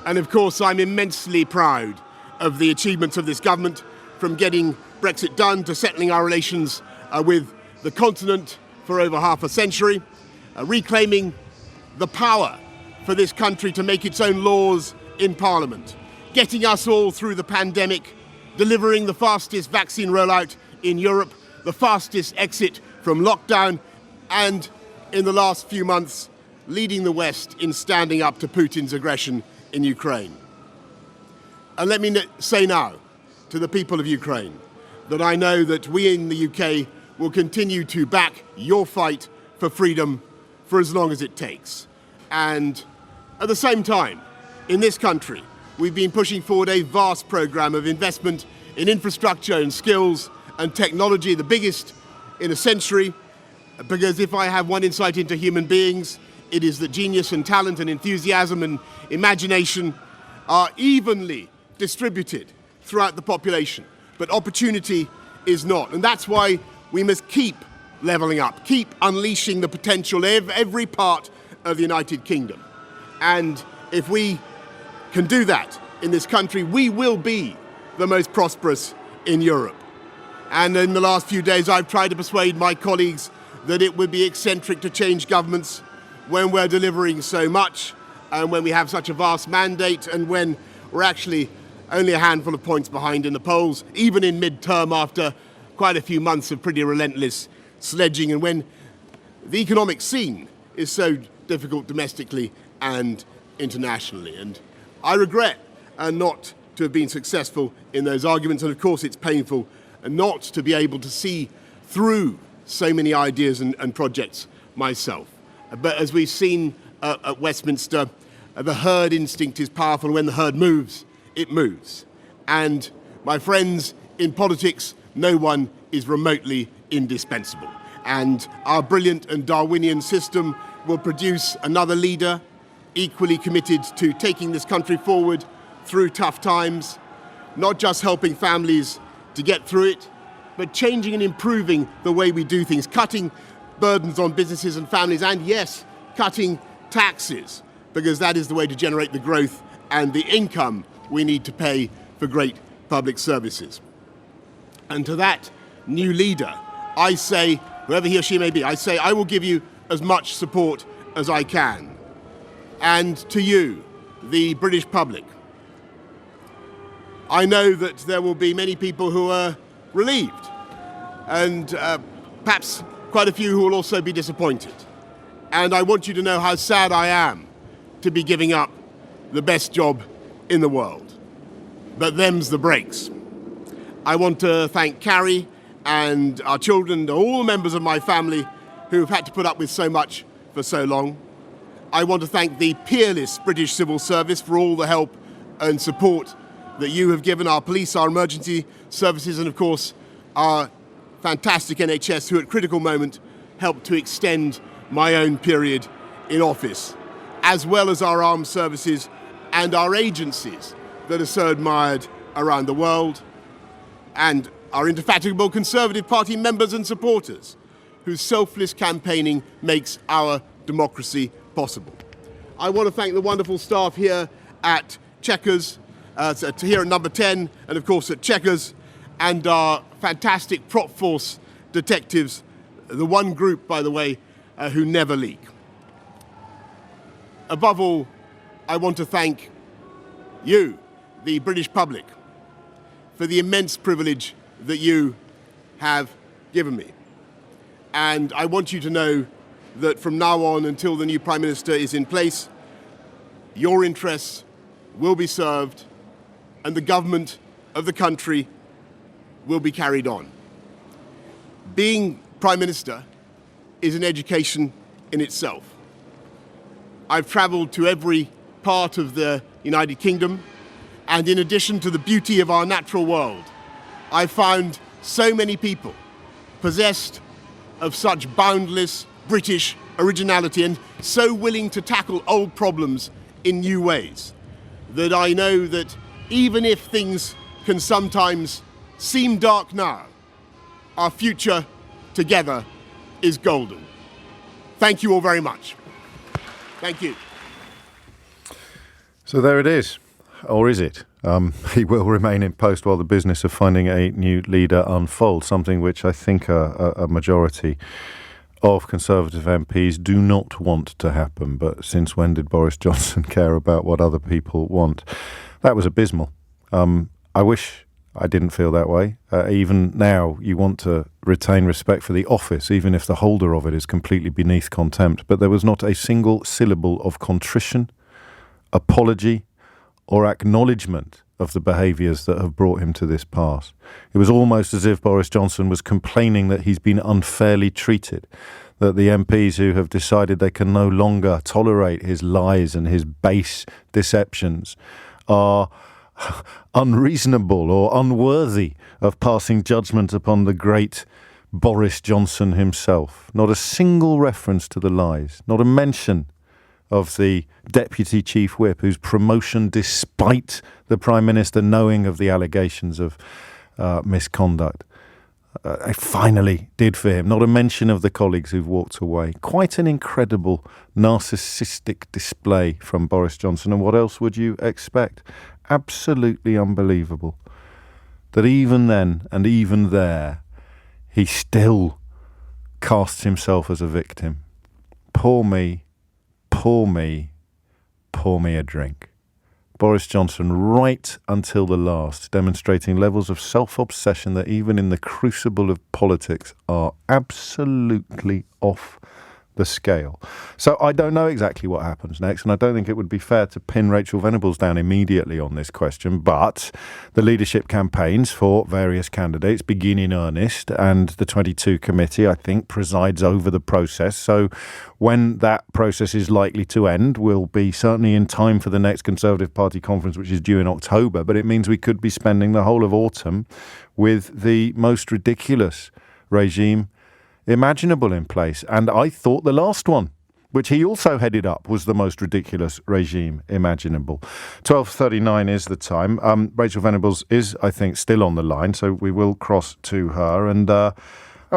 And of course, I'm immensely proud of the achievements of this government, from getting Brexit done to settling our relations with the continent for over half a century, reclaiming the power for this country to make its own laws in Parliament, getting us all through the pandemic, delivering the fastest vaccine rollout in Europe, the fastest exit from lockdown, and in the last few months, leading the West in standing up to Putin's aggression in Ukraine. And let me say now to the people of Ukraine that I know that we in the UK will continue to back your fight for freedom for as long as it takes. And at the same time, in this country, we've been pushing forward a vast programme of investment in infrastructure and skills and technology, the biggest in a century, because if I have one insight into human beings, it is that genius and talent and enthusiasm and imagination are evenly distributed throughout the population, but opportunity is not. And that's why we must keep levelling up, keep unleashing the potential of every part of the United Kingdom. And if we can do that in this country, we will be the most prosperous in Europe. And in the last few days, I've tried to persuade my colleagues that it would be eccentric to change governments when we're delivering so much and when we have such a vast mandate and when we're actually only a handful of points behind in the polls, even in mid-term after quite a few months of pretty relentless sledging, and when the economic scene is so difficult domestically and internationally. And I regret not to have been successful in those arguments, and of course it's painful not to be able to see through so many ideas and projects myself. But as we've seen at Westminster, the herd instinct is powerful. When the herd moves, it moves. And my friends, in politics, no one is remotely indispensable. And our brilliant and Darwinian system will produce another leader equally committed to taking this country forward through tough times, not just helping families to get through it, but changing and improving the way we do things, cutting burdens on businesses and families, and yes, cutting taxes, because that is the way to generate the growth and the income we need to pay for great public services. And to that new leader, I say, whoever he or she may be, I say I will give you as much support as I can. And to you, the British public, I know that there will be many people who are relieved, and perhaps quite a few who will also be disappointed. And I want you to know how sad I am to be giving up the best job in the world. But them's the breaks. I want to thank Carrie and our children and all the members of my family who've had to put up with so much for so long. I want to thank the peerless British civil service for all the help and support that you have given our police, our emergency services, and of course our fantastic NHS, who at critical moment helped to extend my own period in office, as well as our armed services and our agencies that are so admired around the world, and our indefatigable Conservative Party members and supporters, whose selfless campaigning makes our democracy possible. I want to thank the wonderful staff here at Chequers, here at number 10, and of course at Chequers, and our fantastic prop force detectives, the one group, by the way, who never leak. Above all, I want to thank you, the British public, for the immense privilege that you have given me. And I want you to know that from now on until the new Prime Minister is in place, your interests will be served and the government of the country will be carried on. Being Prime Minister is an education in itself. I've travelled to every part of the United Kingdom, and in addition to the beauty of our natural world, I found so many people possessed of such boundless British originality and so willing to tackle old problems in new ways that I know that even if things can sometimes seem dark now, our future together is golden. Thank you all very much. Thank you. So there it is. Or is it? He will remain in post while the business of finding a new leader unfolds, something which I think a majority of Conservative MPs do not want to happen. But since when did Boris Johnson care about what other people want? That was abysmal. I wish I didn't feel that way. Even now, you want to retain respect for the office, even if the holder of it is completely beneath contempt. But there was not a single syllable of contrition, apology, or acknowledgement of the behaviours that have brought him to this pass. It was almost as if Boris Johnson was complaining that he's been unfairly treated, that the MPs who have decided they can no longer tolerate his lies and his base deceptions are unreasonable or unworthy of passing judgment upon the great Boris Johnson himself. Not a single reference to the lies, not a mention of the Deputy Chief Whip, whose promotion, despite the Prime Minister knowing of the allegations of misconduct, I finally did for him. Not a mention of the colleagues who've walked away. Quite an incredible narcissistic display from Boris Johnson. And what else would you expect? Absolutely unbelievable that even then and even there, he still casts himself as a victim. Pour me a drink. Boris Johnson, right until the last, demonstrating levels of self-obsession that even in the crucible of politics are absolutely off the scale. So I don't know exactly what happens next, and I don't think it would be fair to pin Rachel Venables down immediately on this question, but the leadership campaigns for various candidates begin in earnest, and the 22 committee, I think, presides over the process. So when that process is likely to end will be certainly in time for the next Conservative Party conference, which is due in October, but it means we could be spending the whole of autumn with the most ridiculous regime imaginable in place. And I thought the last one, which he also headed up, was the most ridiculous regime imaginable. 12:39 is the time. Rachel Venables is, I think, still on the line, so we will cross to her. And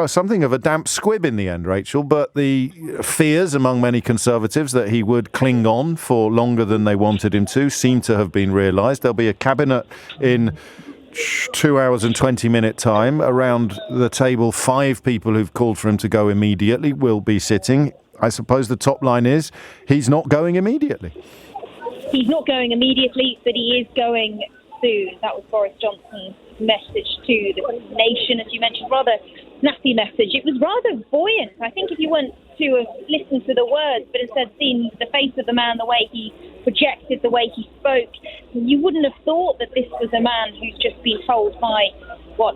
something of a damp squib in the end, Rachel, but the fears among many Conservatives that he would cling on for longer than they wanted him to seem to have been realised. There'll be a cabinet in 2 hours and 20-minute time. Around the table, 5 people who've called for him to go immediately will be sitting. I suppose the top line is he's not going immediately. He's not going immediately, but he is going soon. That was Boris Johnson's message to the nation, as you mentioned, rather snappy message. It was rather buoyant. I think if you weren't to have listened to the words, but instead seen the face of the man, the way he projected, the way he spoke, you wouldn't have thought that this was a man who's just been told by,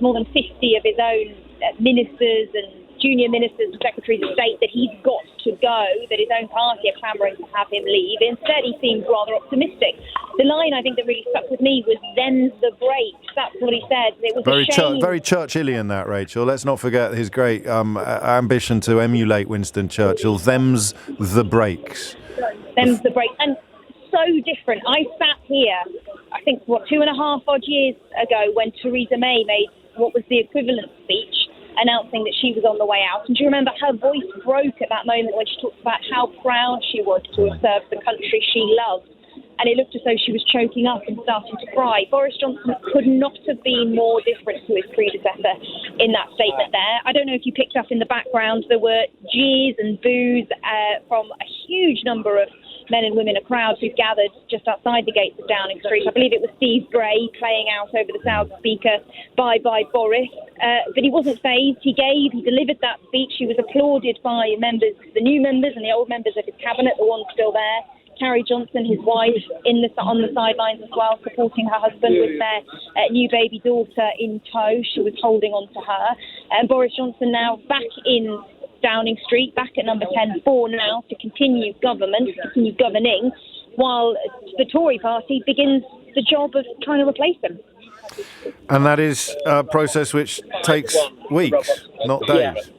more than 50 of his own ministers and junior ministers and secretaries of state that he's got to go, that his own party are clamouring to have him leave. Instead, he seemed rather optimistic. The line, I think, that really stuck with me was, "Them's the breaks." That's what he said. It was very Churchillian, that, Rachel. Let's not forget his great ambition to emulate Winston Churchill. "Them's the breaks." Them's the breaks. And so different. I sat here, I think, 2.5 odd years ago when Theresa May made what was the equivalent speech, announcing that she was on the way out. And do you remember her voice broke at that moment when she talked about how proud she was to have served the country she loved? And it looked as though she was choking up and starting to cry. Boris Johnson could not have been more different to his predecessor in that statement there. I don't know if you picked up in the background, there were jeers and boos from a huge number of men and women, a crowd who gathered just outside the gates of Downing Street. I believe it was Steve Gray playing out over the loudspeaker, "Bye bye Boris." But he wasn't fazed. He delivered that speech. He was applauded by members, the new members and the old members of his cabinet, the ones still there. Carrie Johnson, his wife, on the sidelines as well, supporting her husband with their new baby daughter in tow. She was holding on to her. And Boris Johnson now back in Downing Street, back at number 10 for now, to continue governing, while the Tory party begins the job of trying to replace him. And that is a process which takes weeks, not days.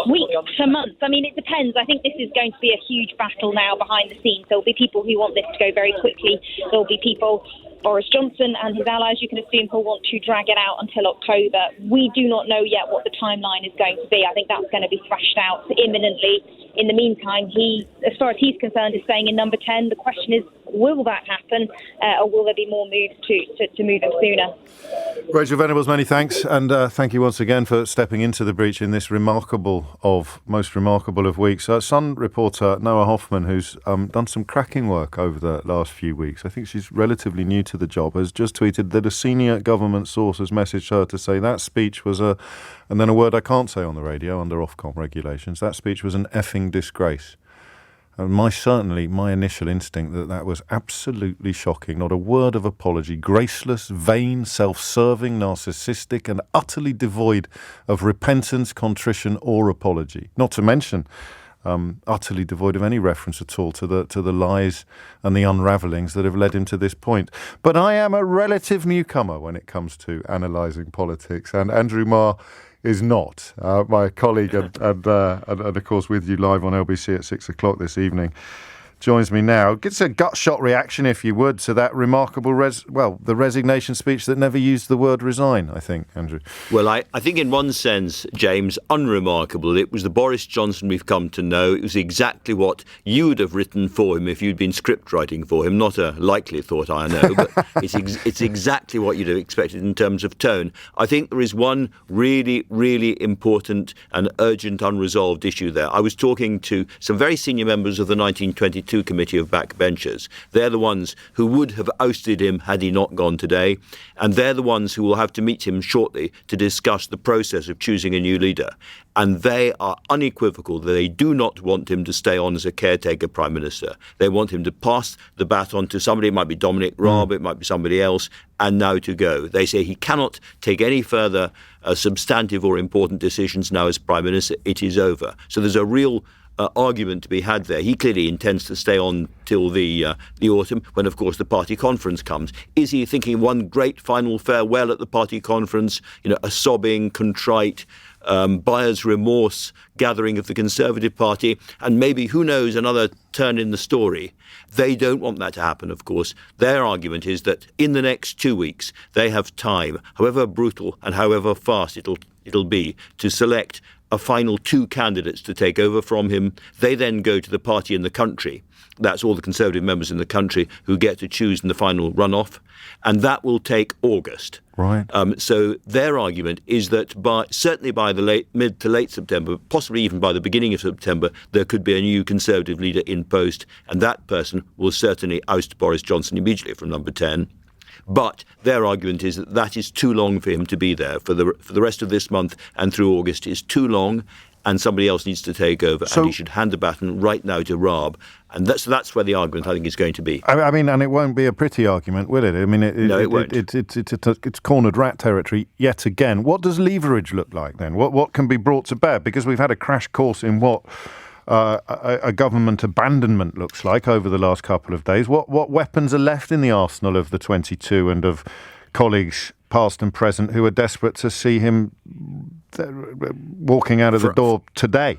Weeks to months. I mean, it depends. I think this is going to be a huge battle now behind the scenes. There'll be people who want this to go very quickly. There'll be people, Boris Johnson and his allies, you can assume, who'll want to drag it out until October. We do not know yet what the timeline is going to be. I think that's going to be thrashed out imminently. In the meantime, he, as far as he's concerned, is staying in number 10. The question is, will that happen, or will there be more moves to move him sooner? Rachel Venables, many thanks, and thank you once again for stepping into the breach in this most remarkable of weeks. Sun reporter Noah Hoffman, who's done some cracking work over the last few weeks, I think she's relatively new to the job, has just tweeted that a senior government source has messaged her to say that speech was and then a word I can't say on the radio under Ofcom regulations, that speech was an effing disgrace. my initial instinct that was absolutely shocking. Not a word of apology. Graceless, vain, self-serving, narcissistic, and utterly devoid of repentance, contrition, or apology. Not to mention utterly devoid of any reference at all to the lies and the unravellings that have led him to this point. But I am a relative newcomer when it comes to analysing politics, and Andrew Marr is not. My colleague and of course with you live on LBC at 6 o'clock this evening joins me now. Gets a gut shot reaction, if you would, to that remarkable the resignation speech that never used the word resign, I think, Andrew. Well, I think in one sense, James, unremarkable. It was the Boris Johnson we've come to know. It was exactly what you would have written for him if you'd been script writing for him. Not a likely thought, I know, but it's exactly what you'd have expected in terms of tone. I think there is one really, really important and urgent unresolved issue there. I was talking to some very senior members of the 1922 committee of backbenchers. They're the ones who would have ousted him had he not gone today, and they're the ones who will have to meet him shortly to discuss the process of choosing a new leader. And they are unequivocal that they do not want him to stay on as a caretaker prime minister. They want him to pass the baton to somebody. It might be Dominic Raab, it might be somebody else, and now to go. They say he cannot take any further substantive or important decisions now as prime minister. It is over. So there's a real argument to be had there. He clearly intends to stay on till the autumn, when, of course, the party conference comes. Is he thinking one great final farewell at the party conference? A sobbing, contrite, buyer's remorse gathering of the Conservative Party, and maybe, who knows, another turn in the story. They don't want that to happen, of course. Their argument is that in the next 2 weeks, they have time, however brutal and however fast it'll be, to select a final 2 candidates to take over from him. They then go to the party in the country. That's all the Conservative members in the country who get to choose in the final runoff. And that will take August. Right. So their argument is that certainly by the mid to late September, possibly even by the beginning of September, there could be a new Conservative leader in post. And that person will certainly oust Boris Johnson immediately from number 10. But their argument is that that is too long for him to be there. For the rest of this month and through August is too long, and somebody else needs to take over, and he should hand the baton right now to Raab. And that's where the argument, I think, is going to be. I mean, and it won't be a pretty argument, will it? I mean, no, it won't. It's cornered rat territory yet again. What does leverage look like then? What can be brought to bear? Because we've had a crash course in what a government abandonment looks like over the last couple of days. What weapons are left in the arsenal of the 22 and of colleagues past and present who are desperate to see him walking out of the door today?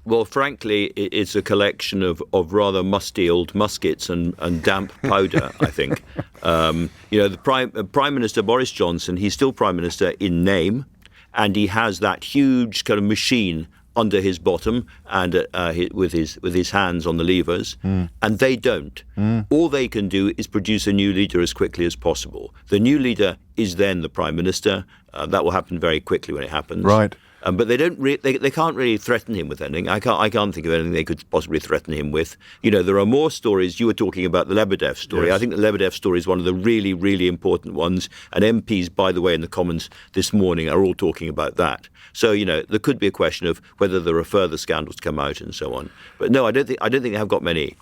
Well, frankly, it's a collection of rather musty old muskets and damp powder, I think. The Prime Minister Boris Johnson, he's still Prime Minister in name, and he has that huge kind of machine under his bottom and with his hands on the levers, and they don't. All they can do is produce a new leader as quickly as possible. The new leader is then the Prime Minister. That will happen very quickly when it happens. Right. But they don't. They can't really threaten him with anything. I can't think of anything they could possibly threaten him with. There are more stories. You were talking about the Lebedev story. Yes. I think the Lebedev story is one of the really, really important ones. And MPs, by the way, in the Commons this morning are all talking about that. So there could be a question of whether there are further scandals to come out and so on. But no, I don't think they have got many,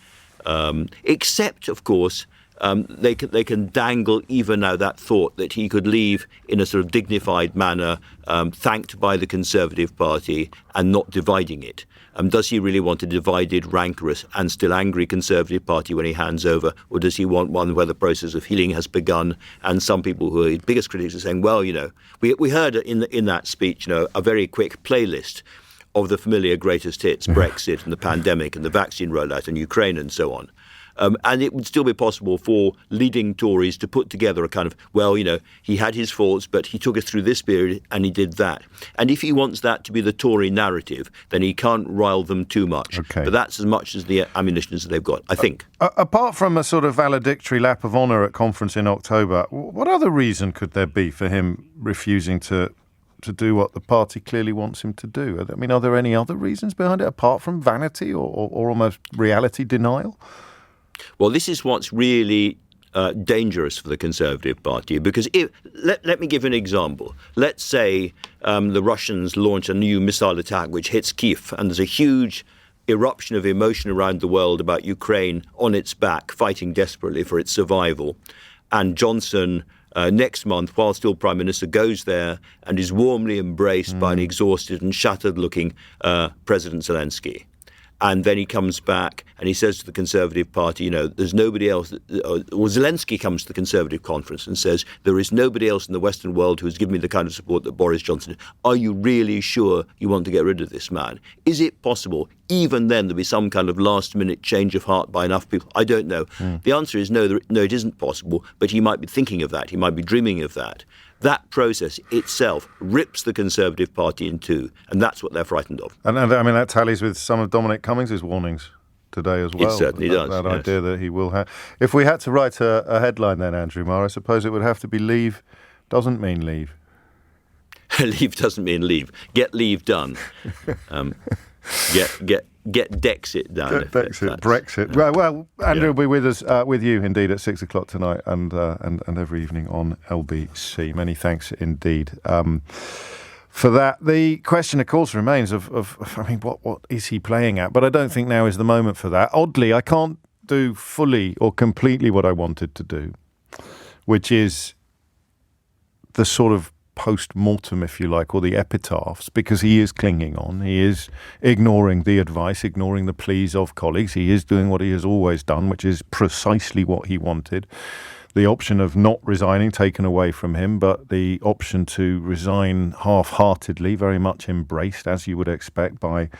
except of course. They can dangle even now that thought that he could leave in a sort of dignified manner, thanked by the Conservative Party and not dividing it. Does he really want a divided, rancorous and still angry Conservative Party when he hands over, or does he want one where the process of healing has begun? And some people who are his biggest critics are saying, well, we heard in that speech, a very quick playlist of the familiar greatest hits, Brexit and the pandemic and the vaccine rollout and Ukraine and so on. And it would still be possible for leading Tories to put together a kind of, he had his faults, but he took us through this period and he did that. And if he wants that to be the Tory narrative, then he can't rile them too much. Okay. But that's as much as the ammunition as they've got, I think. Apart from a sort of valedictory lap of honour at conference in October, what other reason could there be for him refusing to do what the party clearly wants him to do? I mean, are there any other reasons behind it, apart from vanity or almost reality denial? Well, this is what's really dangerous for the Conservative Party, because let me give an example. Let's say the Russians launch a new missile attack which hits Kyiv, and there's a huge eruption of emotion around the world about Ukraine on its back, fighting desperately for its survival. And Johnson, next month, while still Prime Minister, goes there and is warmly embraced by an exhausted and shattered-looking President Zelensky. And then he comes back and he says to the Conservative Party, there's nobody else. Zelensky comes to the Conservative conference and says, there is nobody else in the Western world who's given me the kind of support that Boris Johnson did. Are you really sure you want to get rid of this man? Is it possible, even then, there'll be some kind of last-minute change of heart by enough people? I don't know. The answer is no, it isn't possible, but he might be thinking of that. He might be dreaming of that. That process itself rips the Conservative Party in two, and that's what they're frightened of. And I mean, that tallies with some of Dominic Cummings' warnings today as well. It certainly does. That yes. idea that he will have... If we had to write a headline then, Andrew Marr, I suppose it would have to be leave doesn't mean leave. Leave doesn't mean leave. Get leave done. Get Dexit done. Brexit. Well, Andrew will be with us, with you indeed, at 6 o'clock tonight and every evening on LBC. Many thanks indeed for that. The question, of course, remains of what is he playing at? But I don't think now is the moment for that. Oddly, I can't do fully or completely what I wanted to do, which is the sort of post-mortem, if you like, or the epitaphs, because he is clinging on. He is ignoring the advice, ignoring the pleas of colleagues. He is doing what he has always done, which is precisely what he wanted. The option of not resigning taken away from him, but the option to resign half-heartedly, very much embraced, as you would expect, by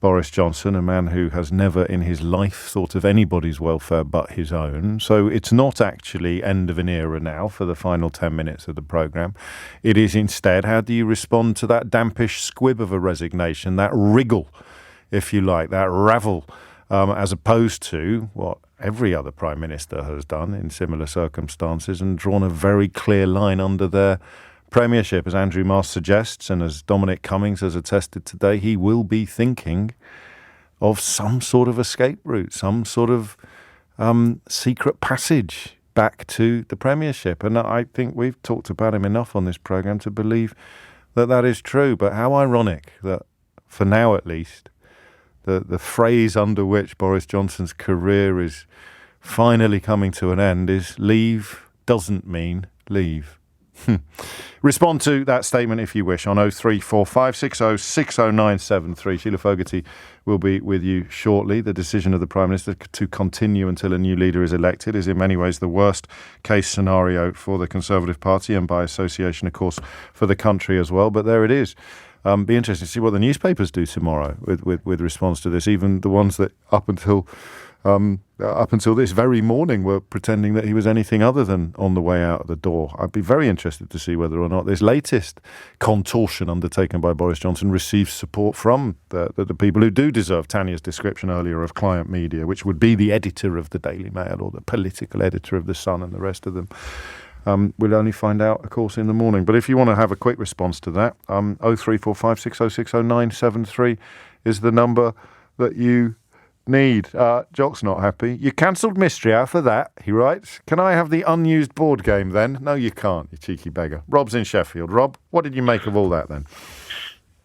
Boris Johnson, a man who has never in his life thought of anybody's welfare but his own. So it's not actually end of an era now for the final 10 minutes of the programme. It is instead, how do you respond to that dampish squib of a resignation, that wriggle, if you like, that ravel, as opposed to what every other Prime Minister has done in similar circumstances and drawn a very clear line under their premiership, as Andrew Marr suggests, and as Dominic Cummings has attested today. He will be thinking of some sort of escape route, some sort of secret passage back to the premiership. And I think we've talked about him enough on this programme to believe that that is true. But how ironic that, for now at least, the phrase under which Boris Johnson's career is finally coming to an end is leave doesn't mean leave. Respond to that statement if you wish on 03456 60973. Sheila Fogarty will be with you shortly. The decision of the Prime Minister to continue until a new leader is elected is in many ways the worst case scenario for the Conservative Party and by association, of course, for the country as well. But there it is. Be interesting to see what the newspapers do tomorrow with response to this, even the ones that up until this very morning were pretending that he was anything other than on the way out of the door. I'd be very interested to see whether or not this latest contortion undertaken by Boris Johnson receives support from the people who do deserve Tanya's description earlier of client media, which would be the editor of the Daily Mail or the political editor of The Sun and the rest of them. We'll only find out, of course, in the morning. But if you want to have a quick response to that, 03456060973 is the number that you need. Jock's not happy. You cancelled Mystery Hour for that, he writes. Can I have the unused board game then? No, you can't, you cheeky beggar. Rob's in Sheffield. Rob, what did you make of all that then?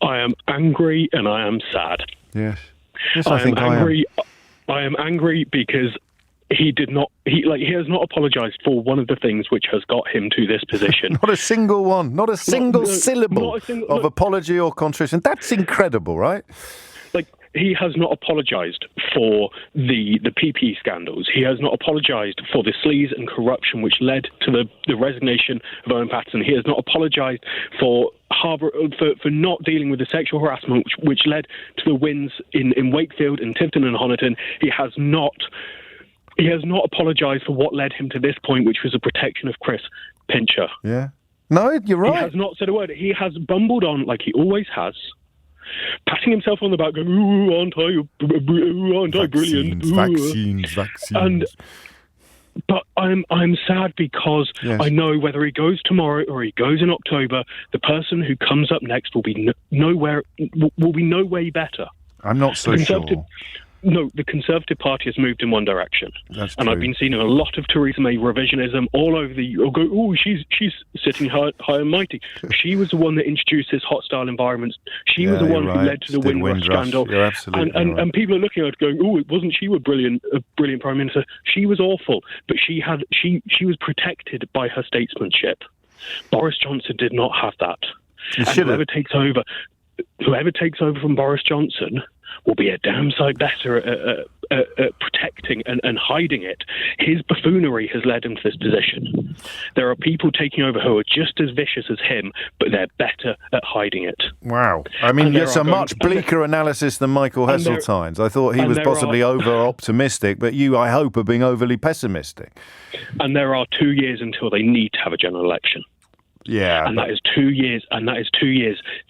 I am angry and I am sad. Yes, I am angry. I am angry because he has not apologised for one of the things which has got him to this position. Not a single one. Not a single syllable of apology or contrition. That's incredible, right? He has not apologised for the PP scandals. He has not apologised for the sleaze and corruption which led to the resignation of Owen Paterson. He has not apologised for not dealing with the sexual harassment which led to the wins in Wakefield and Tifton and Honiton. He has not apologised for what led him to this point, which was the protection of Chris Pincher. Yeah. No, you're right. He has not said a word. He has bumbled on like he always has, patting himself on the back, going, "Ooh, aren't I brilliant? Vaccines. But I'm sad because I know whether he goes tomorrow or he goes in October, the person who comes up next will be no way better. I'm not so sure. No, the Conservative Party has moved in one direction. That's and true. I've been seeing a lot of Theresa May revisionism all over she's sitting high and mighty. She was the one that introduced this hostile environment. She was the one who led to the Windrush scandal. You're absolutely right. And people are looking at her going, wasn't she a brilliant Prime Minister? She was awful, but she was protected by her statesmanship. Boris Johnson did not have that. And whoever takes over from Boris Johnson will be a damn sight better at protecting and hiding it. His buffoonery has led him to this position. There are people taking over who are just as vicious as him, but they're better at hiding it. Wow. I mean, it's a much bleaker analysis than Michael Heseltine's. I thought he was possibly over-optimistic, but you, I hope, are being overly pessimistic. And there are 2 years until they need to have a general election. Yeah. And that is 2 years.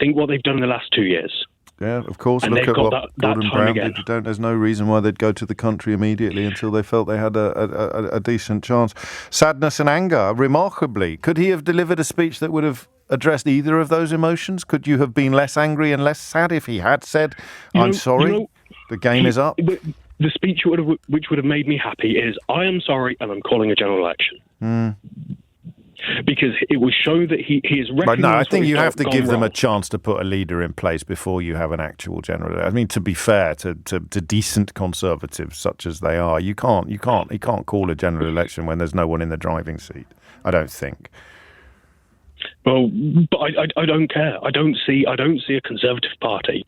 Think what they've done in the last 2 years. Yeah, of course. And look at what Gordon Brown again. did. There's no reason why they'd go to the country immediately until they felt they had a decent chance. Sadness and anger, remarkably. Could he have delivered a speech that would have addressed either of those emotions? Could you have been less angry and less sad if he had said, I'm sorry, the game is up? The speech which would have made me happy is, I am sorry and I'm calling a general election. Because it will show that he is recognised. But no, I think you have to give them a chance to put a leader in place before you have an actual general. I mean, to be fair to decent Conservatives such as they are, he can't call a general election when there's no one in the driving seat. I don't think. Well, but I don't care. I don't see a Conservative Party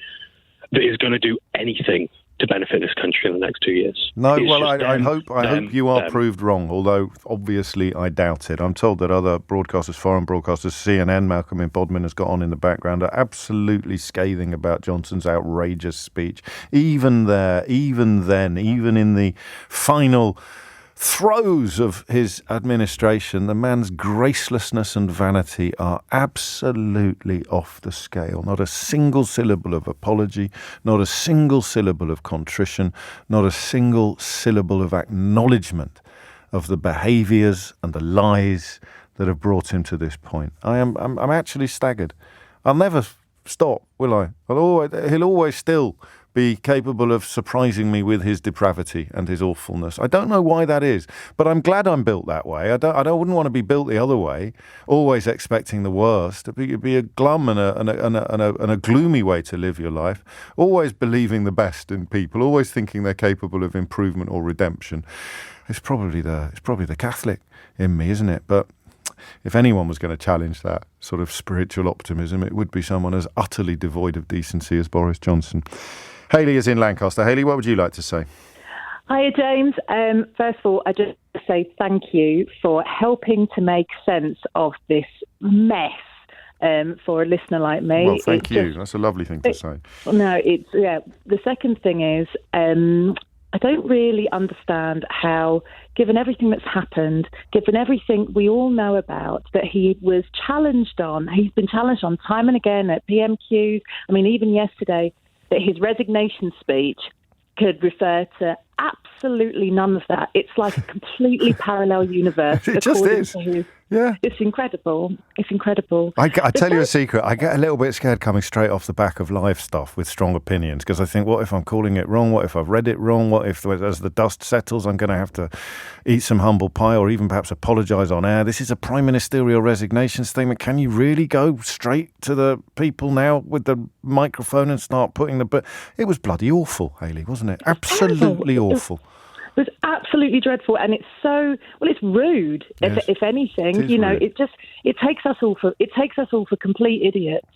that is going to do anything to benefit this country in the next 2 years. No, well, I hope you are proved wrong, although obviously I doubt it. I'm told that other broadcasters, foreign broadcasters, CNN, Malcolm in Bodmin has got on in the background, are absolutely scathing about Johnson's outrageous speech. Even then, even in the final throes of his administration, the man's gracelessness and vanity are absolutely off the scale. Not a single syllable of apology, not a single syllable of contrition, not a single syllable of acknowledgement of the behaviours and the lies that have brought him to this point. I'm actually staggered. I'll never stop, will I? He'll always still be capable of surprising me with his depravity and his awfulness. I don't know why that is, but I'm glad I'm built that way. I wouldn't want to be built the other way, always expecting the worst. It'd be a glum and a gloomy way to live your life. Always believing the best in people, always thinking they're capable of improvement or redemption. It's probably the Catholic in me, isn't it? But if anyone was going to challenge that sort of spiritual optimism, it would be someone as utterly devoid of decency as Boris Johnson. Hayley is in Lancaster. Hayley, what would you like to say? Hiya, James. First of all, I just want to say thank you for helping to make sense of this mess for a listener like me. Well, thank you. That's a lovely thing to say. No, the second thing is, I don't really understand how, given everything that's happened, given everything we all know about, that he was challenged on, he's been challenged on time and again at PMQs. I mean, even yesterday, that his resignation speech could refer to absolutely none of that. It's like a completely parallel universe. It just is. Yeah. It's incredible. It's incredible. I tell you a secret. I get a little bit scared coming straight off the back of live stuff with strong opinions, because I think, what if I'm calling it wrong? What if I've read it wrong? What if, as the dust settles, I'm going to have to eat some humble pie or even perhaps apologise on air? This is a prime ministerial resignation statement. Can you really go straight to the people now with the microphone and start putting the... But it was bloody awful, Hayley, wasn't it? Absolutely awful. It was absolutely dreadful, and it's it's rude. Yes. If anything, rude. it takes us all for complete idiots.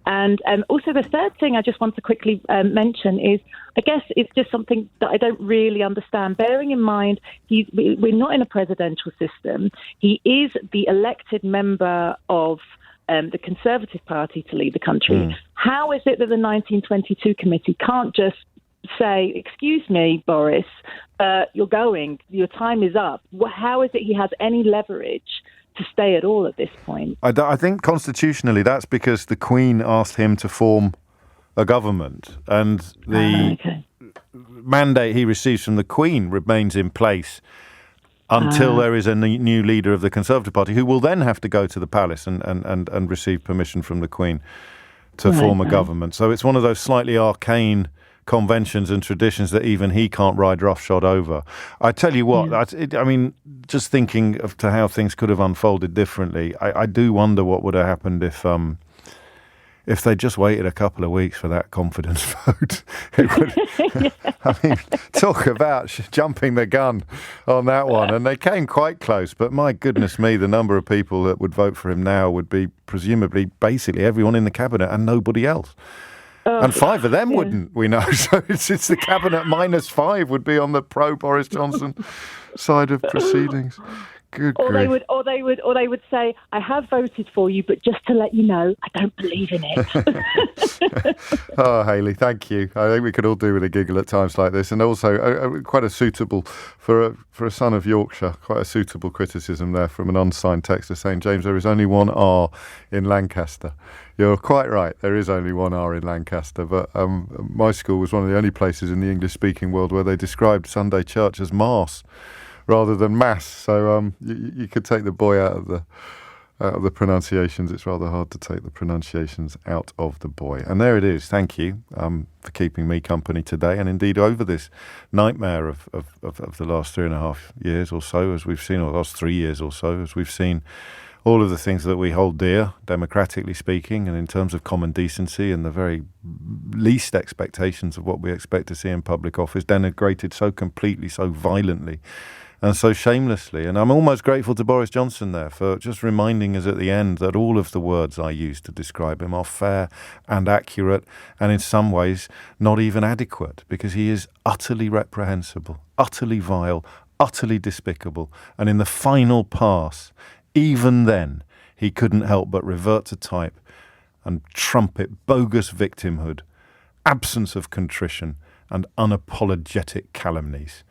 And also the third thing I just want to quickly mention is, I guess it's just something that I don't really understand. Bearing in mind, we're not in a presidential system. He is the elected member of the Conservative Party to lead the country. How is it that the 1922 committee can't just say, excuse me, Boris, you're going, your time is up? How is it he has any leverage to stay at all at this point? I think constitutionally that's because the Queen asked him to form a government, and the mandate he receives from the Queen remains in place until there is a new leader of the Conservative Party, who will then have to go to the palace and receive permission from the Queen to form a government. So it's one of those slightly arcane conventions and traditions that even he can't ride roughshod over. I tell you what, I mean, just thinking of to how things could have unfolded differently, I do wonder what would have happened if they just waited a couple of weeks for that confidence vote. It would, I mean, talk about jumping the gun on that one. And they came quite close, but my goodness me, the number of people that would vote for him now would be presumably basically everyone in the cabinet and nobody else. And 5 of them wouldn't, we know. So it's the cabinet minus 5 would be on the pro-Boris Johnson side of proceedings. Good or grief. they would say, I have voted for you, but just to let you know, I don't believe in it. Oh, Hayley, thank you. I think we could all do with a giggle at times like this, and also quite a suitable for a son of Yorkshire, quite a suitable criticism there from an unsigned texter saying, James, there is only one R in Lancaster. You're quite right. There is only one R in Lancaster, but my school was one of the only places in the English-speaking world where they described Sunday church as Mass rather than mass. So you could take the boy out of the pronunciations. It's rather hard to take the pronunciations out of the boy. And there it is. Thank you for keeping me company today, and indeed over this nightmare of the last 3.5 years or so, as we've seen, or the last 3 years or so, as we've seen all of the things that we hold dear, democratically speaking, and in terms of common decency and the very least expectations of what we expect to see in public office, denigrated so completely, so violently, and so shamelessly. And I'm almost grateful to Boris Johnson there for just reminding us at the end that all of the words I use to describe him are fair and accurate, and in some ways not even adequate, because he is utterly reprehensible, utterly vile, utterly despicable. And in the final pass, even then, he couldn't help but revert to type and trumpet bogus victimhood, absence of contrition, and unapologetic calumnies.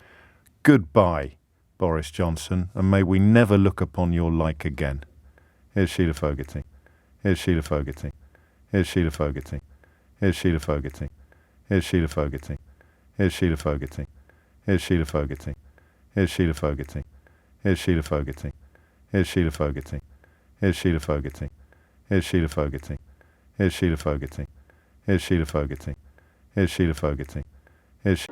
Goodbye, Boris Johnson, and may we never look upon your like again. Here's Sheila Fogarty. Here's Sheila Fogarty. Here's Sheila Fogarty. Here's Sheila Fogarty. Here's Sheila Fogarty. Here's Sheila Fogarty. Here's Sheila Fogarty. Here's Sheila Fogarty. Here's Sheila Fogarty. Here's Sheila Fogarty. Here's Sheila Fogarty. Here's Sheila Fogarty. Here's Sheila Fogarty. Here's Sheila Fogarty. Here's Sheila Fogarty. Here's